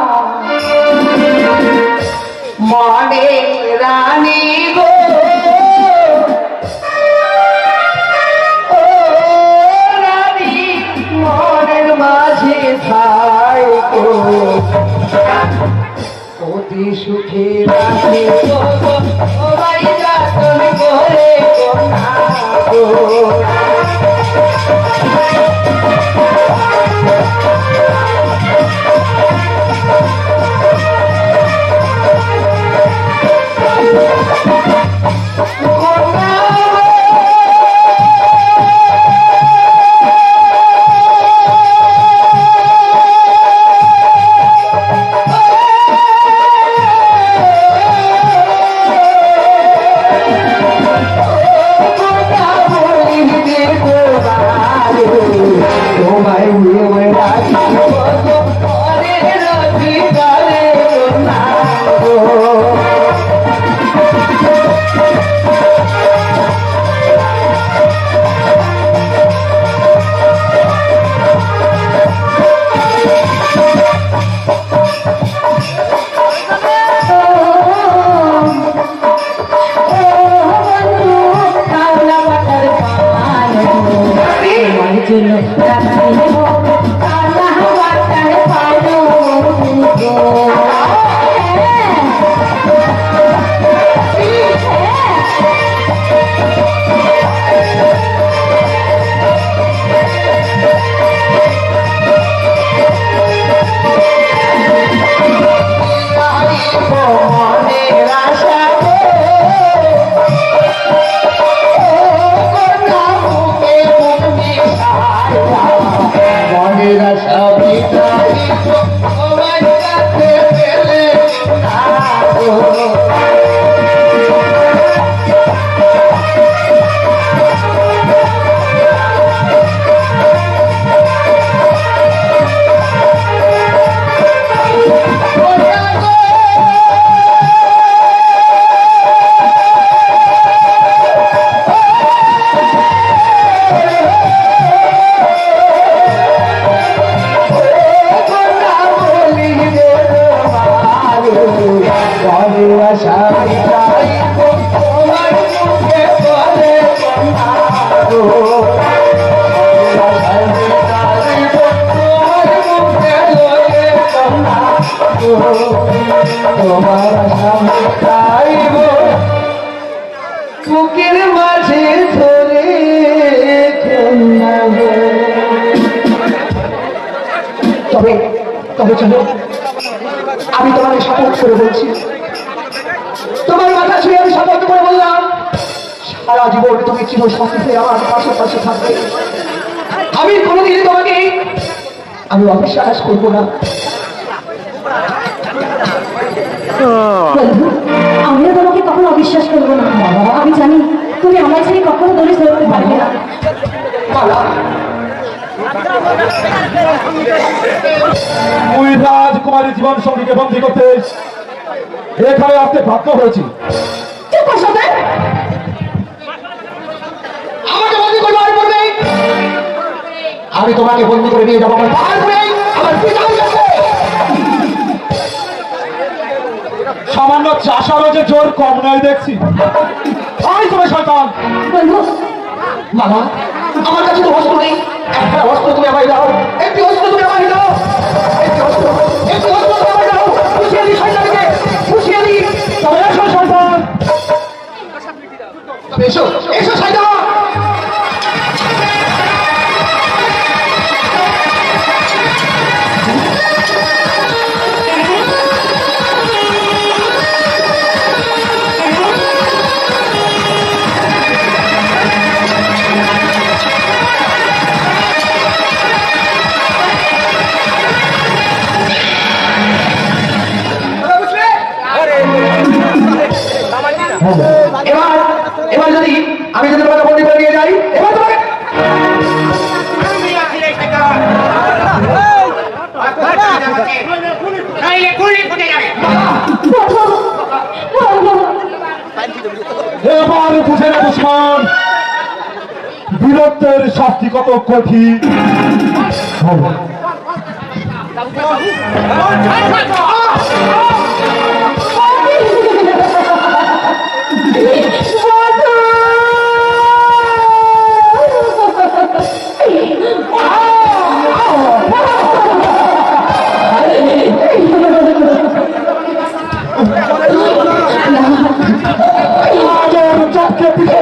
মনে রানী গো, ও রানী মনের মাঝে থাইকো, অতি সুখে রাখি ও ভাই যতন করে কন্যা গো। চাইব বুকের মাঝে ধরে তবে তবে চলো, আমি তোমাকে শপথ করে বলছি, তোমার মাথা ছুঁয়ে আমি শপথ করে বললাম, সারা জীবন তুমি চির সঙ্গে আমার পাশাপাশি থাকবে। আমি কোনোদিন তোমাকে আমি অবিশ্বাস করবো না। বন্ধু, আমিও তোমাকে কখনো অবিশ্বাস করবো না। আমি জানি তুমি আমার ছেড়ে কখনো দূরে সরতে পারবে না। মালা, তুই রাজকুমারী জীবন সঙ্গীকে বন্দী করতে এখানে আসতে বাধ্য হয়েছি। চুপ কর সাথে, আমাকে বন্দি করবে আর করবে, আমি তোমাকে বন্দি করে নিয়ে যাবো আমার পাহাড় করে আমার পিতার কাছে। সামান্য চাষাবাজে জোর কম নয় দেখছি। আয় তুমি শয়তান! বন্ধু, মামা, আমার কাছে তো অস্ত্র নেই, একটা অস্ত্র তুমি আমায় দাও, একটি অস্ত্র তুমি আমায় দাও, একটি অস্ত্র তুমি আমায় দাও, খুশিয়ে দিই শয়তানকে, খুশিয়ে দিই। তবে এসো শয়তান, তবে এসো, এসো শয়তান। এবার এবার যদি আমি যদি তোমাকে বন্দি করে নিয়ে যাই, এবার তোমাকে এবার বুঝে না দুশ্মন, বীরত্বের শাস্তি কত কঠিন। চটকে পিঠে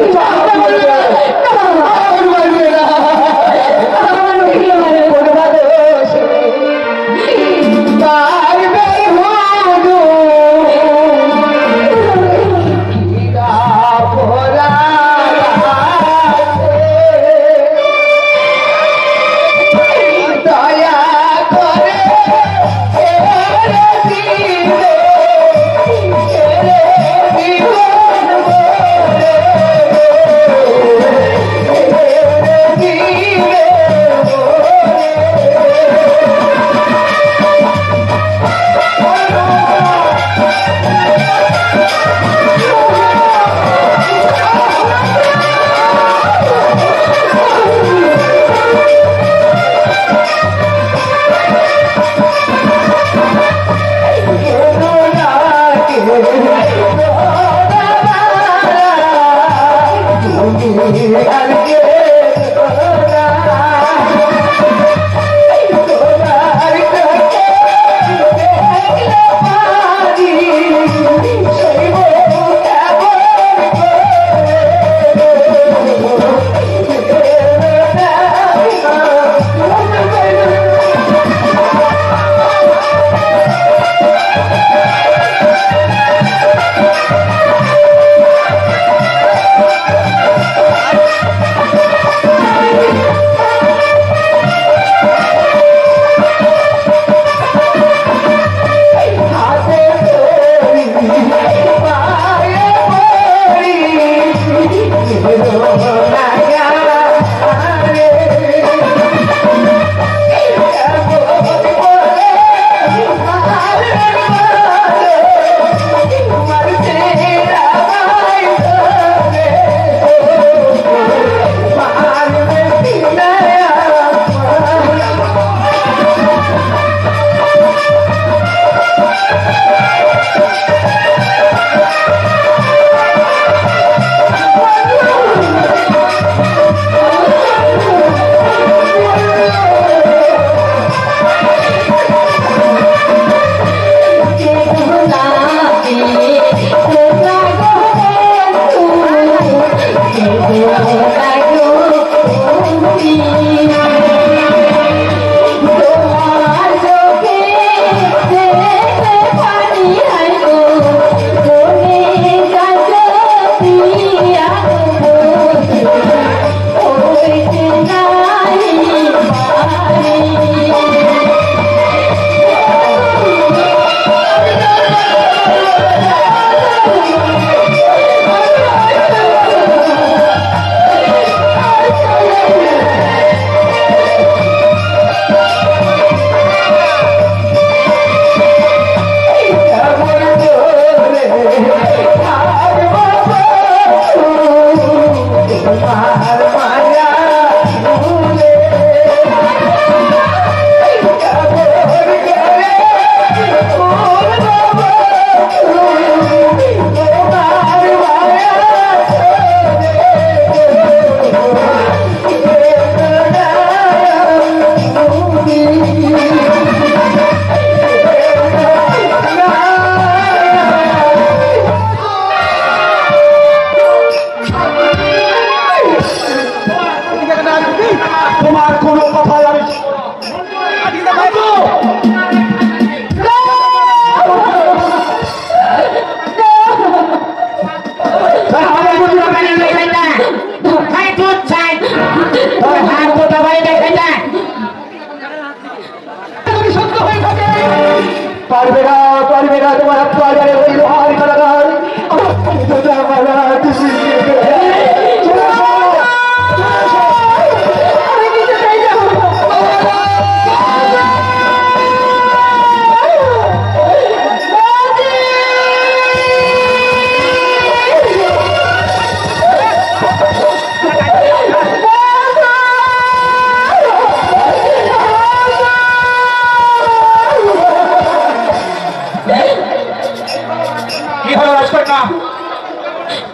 কি হলো রাজকন্যা,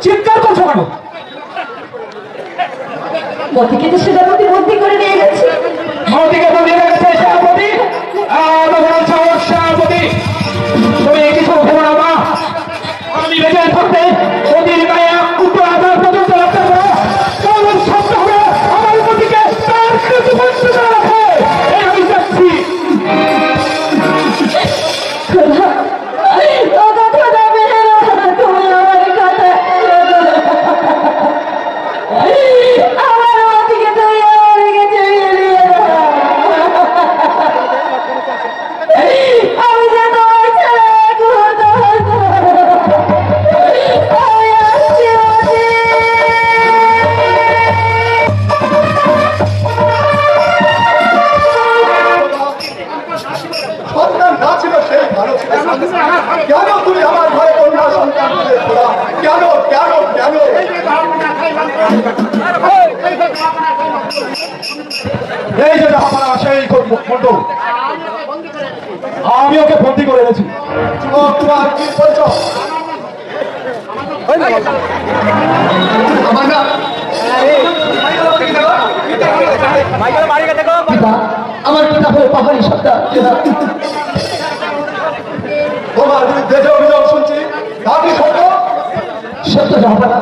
চিৎকার করছো কেন? মতিকে তো সেনাপতি বন্দি করে নিয়ে গেছে। মতিকে বন্দি হয়ে গেছে সেনাপতি? সেনাপতি তুমি কিছু ভেবো না মা, আমি বেঁচে থাকতে ওদের গায়ে উত্তর আধার পর্যন্ত রাখতে পারো, কারণ সত্য হবে আমার মতিকে তার কিছু বলতে না রাখে, এই আমি যাচ্ছি। খোদা, ও খোদা মেরে না, তুমি আমার কথা আমার মতিকে তুমি আমার কাছে ফিরিয়ে নিয়ে যাও। আমি যে তোমার ছেলে ঘুরতে পারবো না। আমি আসছি মতি। সন্তান না ছিল সেই ভালো ছিল। কেন তুমি আমার ঘরে কন্যা সন্তান দিলে খোদা? কেন কেন কেন? এই যে জাহাপানা সেই মন্ডল, আমি ওকে বন্দি করে এনেছি। তোমার কি পরিচয়? আমার না পিতা, আমার পিতা হলো পাহাড়ি সর্দার জনাব। তোমার বিরুদ্ধে যে অভিযোগ শুনছি তা কি সত্য? সত্য জাহাপানা।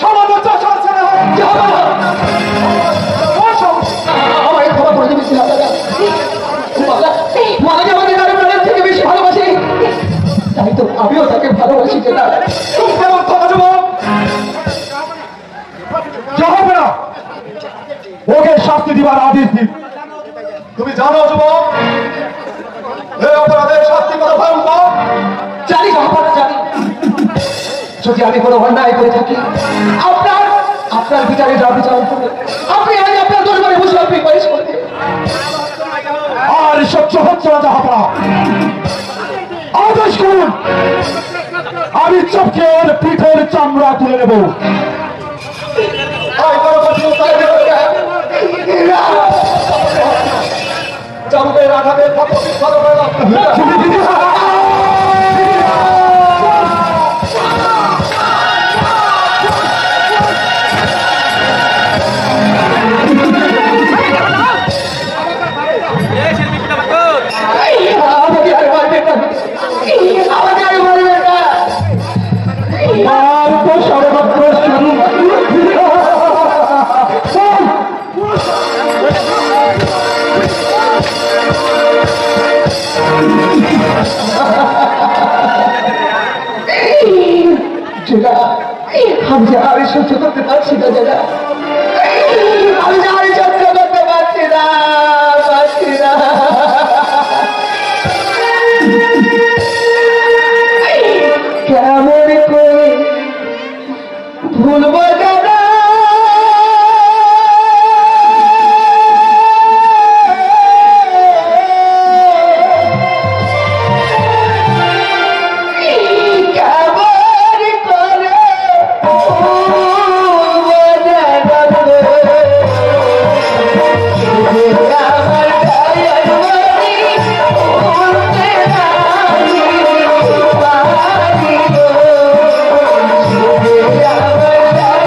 সমাজের চর্চা হচ্ছে না। জাহাপানা, আমাকে ক্ষমা করে দেবে জাহাপানা। মাকে আমাকে তার প্রাণের থেকে বেশি ভালোবাসি, তাই তো আমিও তাকে ভালোবাসি জনাব। কেমন কথা যুবক? জাহাপনা, ওকে শাস্তি দিবার আদেশ দিন। তুমি জানো যুবক, এই অপরাধের শাস্তি কত ভয়ঙ্কর? জানি জাহাপানা, জানি। যদি আমি কোনো অন্যায় করে থাকি, আপনার আপনার বিচারে যা বিচার করবে, আপনি আজ আপনার দরবারে বসে আপনি পারিশ করবেন। আর সহ্য হচ্ছে না জাহাপনা। আদেশ করুন, আমি চোখে ওর পিঠের চামড়া তুলে নেব। চামড়ের আঘাতে আমাকে আর মারবেন না, আমাকে আর মারবেন না। আর তো সর্বত্র শুরু। জেলা, আমি যে আর সহ্য করতে পারছি না জেলা, আমি যে আর সহ্য করতে পারছি না, পারছি না। কেমন করে ভুলবো দাদা, আমার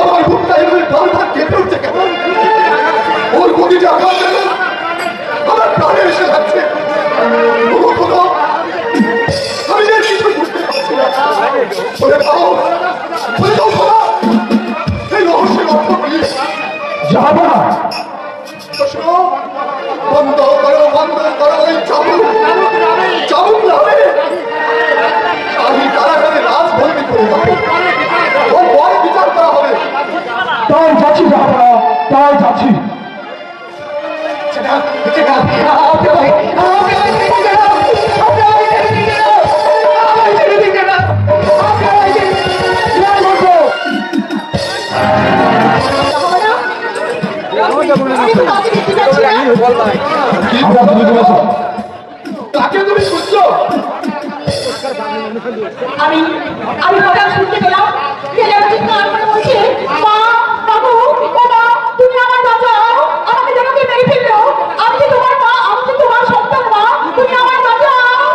আমার বুকটা এভাবে বারবার কেঁপে উঠছে কেন? ওর গতিটা আমার যেন আমার প্রাণে এসে যাচ্ছে। ওগো খোদা, আমি যে কিছু বুঝতে পারছি না। বলে দাও খোদা, এই রহস্যের অর্থ কি? যাব না। তো শোনো, বন্ধ করো ওই চাবুক নামে আমি কারাগারে রাজবন্দি করে দেবো। ওর বড় বিচার করা হবে। তাই যাচ্ছি, যাব না, তাই যাচ্ছি। আমরা তুমি বলেছো তাকে তুমি শুনছো? আমি আমি হঠাৎ শুনতে পেলাম ছেলেরা চিৎকার করে বলছে, মা, বাবু, ও মা, তুমি আমার বাঁচাও, আমাকে যেন কেউ মেরে ফেললো, আমি যে তোমার মা, আমি যে তোমার সন্তান মা, তুমি আমার বাঁচাও।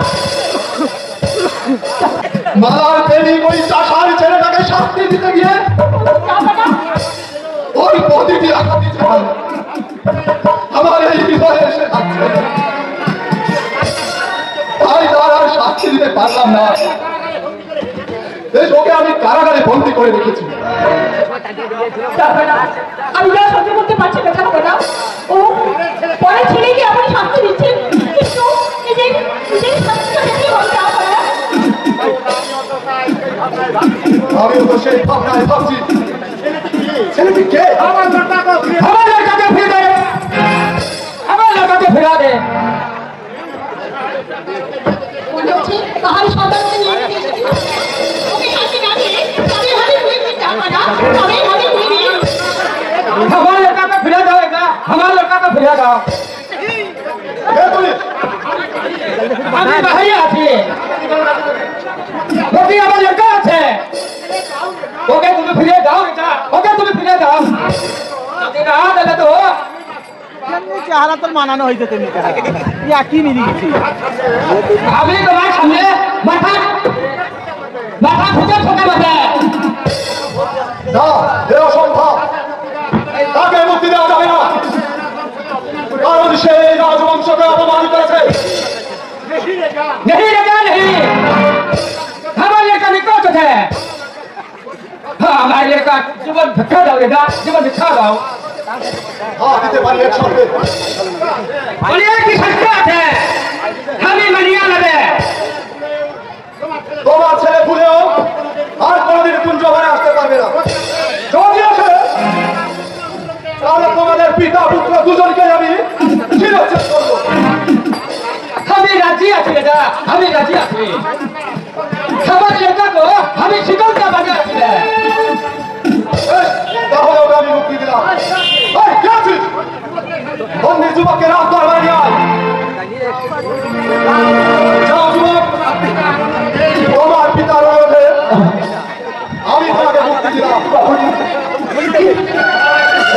মালার প্রেমিক ওই চাষার ছেলেটাকে শাস্তি দিতে গিয়ে ওই প্রতিটি আঘাতি যেন আমার এই হৃদয়ে এসে যাচ্ছে। তাই তার আর শাস্তি দিতে পারলাম না। বেশ, ওকে আমি কারাগারে বন্দি করে রেখেছি। আমি যা সহ্য করতে পারছি না থাকবো না। ও পরে ছেলেকে আপনি শাস্তি দিচ্ছেন, কিন্তু নিজের শাস্তিটা দেখে বলতে আপনারা আমিও তো সেই ভাবনায় ভাবছি, ছেলেটি কে? আমার লড়কাকে ফিরে দে, আমার লড়কাকে ফিরা দে। মনে হচ্ছে তাহার সন্তানকে নিয়ে এসেছে। ওকে শাস্তি না দিয়ে তাদের হাতে তুলে দিতে আপনারা, তাদের হাতে তুলে দিন। আমার লড়কাকে ফিরে দাও, আমার লড়কাকে ফিরে দাও। কে তুমি? আমি বাহিরে আছি, ওকে আমার লড়কা আছে, ওকে তুমি ফিরে দাও, এটা ওকে তুমি ফিরে দাও। যদি না দিলে তো চেহারা তোর মানানো হয়েছে তেমনি একই মিলি গেছি। আমি তোমার সামনে মাথা ফুটে ঠোকা বাজে। না, এ অসম্ভব। তাকে মুক্তি দেওয়া যাবে না, কারণ সেই রাজবংশকে অপমানিত করেছে। नहीं लगा नहीं, हमारे लड़का निकल तो है। हाँ, हमारे लड़का जीवन भिक्षा दाओ बेटा, जीवन भिक्षा दाओ। हाँ, দিতে পারি একসাথে। बोलिए कि सच्चा है, हमें मनिया लगे। তোমার ছেলে ভুলেও আর কোনদিন কুঞ্জবনে আসতে পারবে না। যদি আসে তাহলে তোমাদের পিতা পুত্র দুজনকে আমি শিরচ্ছেদ করবো। हमें राजी आती बेटा, हमें राजी आती। हमारे लड़का को हमें शिकल का बना है। তাহলে ওকে আমি মুক্তি দিলাম। এই, কে আছিস? বন্দি যুবককে রাত দরবারে নিয়ে আয়। যাও যুবক, তোমার পিতার অনুরোধে আমি তোমাকে মুক্তি দিলাম।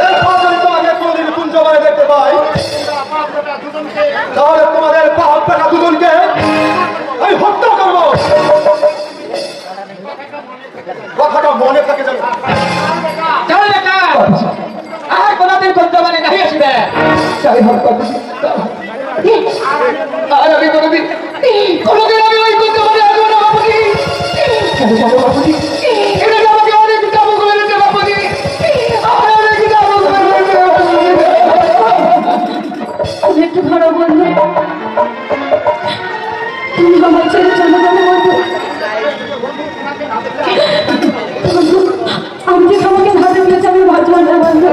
এরপর যদি তোমাকে কোনদিন কুঞ্জবনে দেখতে পাই, তাহলে তোমাদের পাপ পেটা দুজনকে আমি হত্যা করবো। কথাটা মনে থাকে যেন। चल बेटा, आज कोना दिन कुछ जमाने नहीं आसीबे। चल हम कर दी। आज अभी कोना दिन अभी वही कुछ जमाने आजो ना बापूजी। चलो चलो बापूजी, इन्हें जाओ के और एक किताबों को लेते बापूजी। और एक किताबों को लेते बापूजी। তুমি একটু ধরো বন্ধু, তুমি আমার ছেড়ে চলে যাবে বন্ধু। আমি যে তোমাকে ভালো পেয়েছি, আমি বাঁচব না বন্ধু।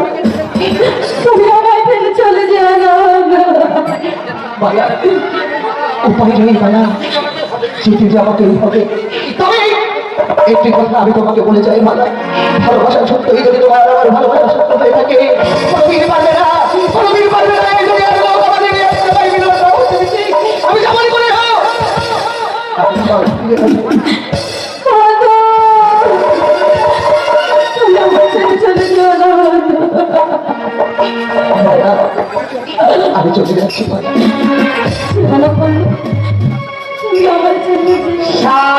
তুমি আমায় ফেলে চলে যেও না বন্ধু। বালা, উপায় নেই বালা, যেতে যাওয়াতেই হবে। তবে একটি কথা আমি তোমাকে বলে যাই বালা, ভালোবাসা সত্যই যদি তোমার আর আমার ভালোবাসা সত্য হয়ে থাকে, কোনোদিন পারবে না, কোনোদিন পারবে না। এই দুনিয়ার লোক আমাদের নিয়ে আসতে পারবে না। আমি যেমনই করে হোক চল ফিরে যাবো। তুমি আমার ছেড়ে চলে যেও না। আমি চলে যাচ্ছি ভাই। ভালো বলো, তুমি আমার ছেড়ে যেও না।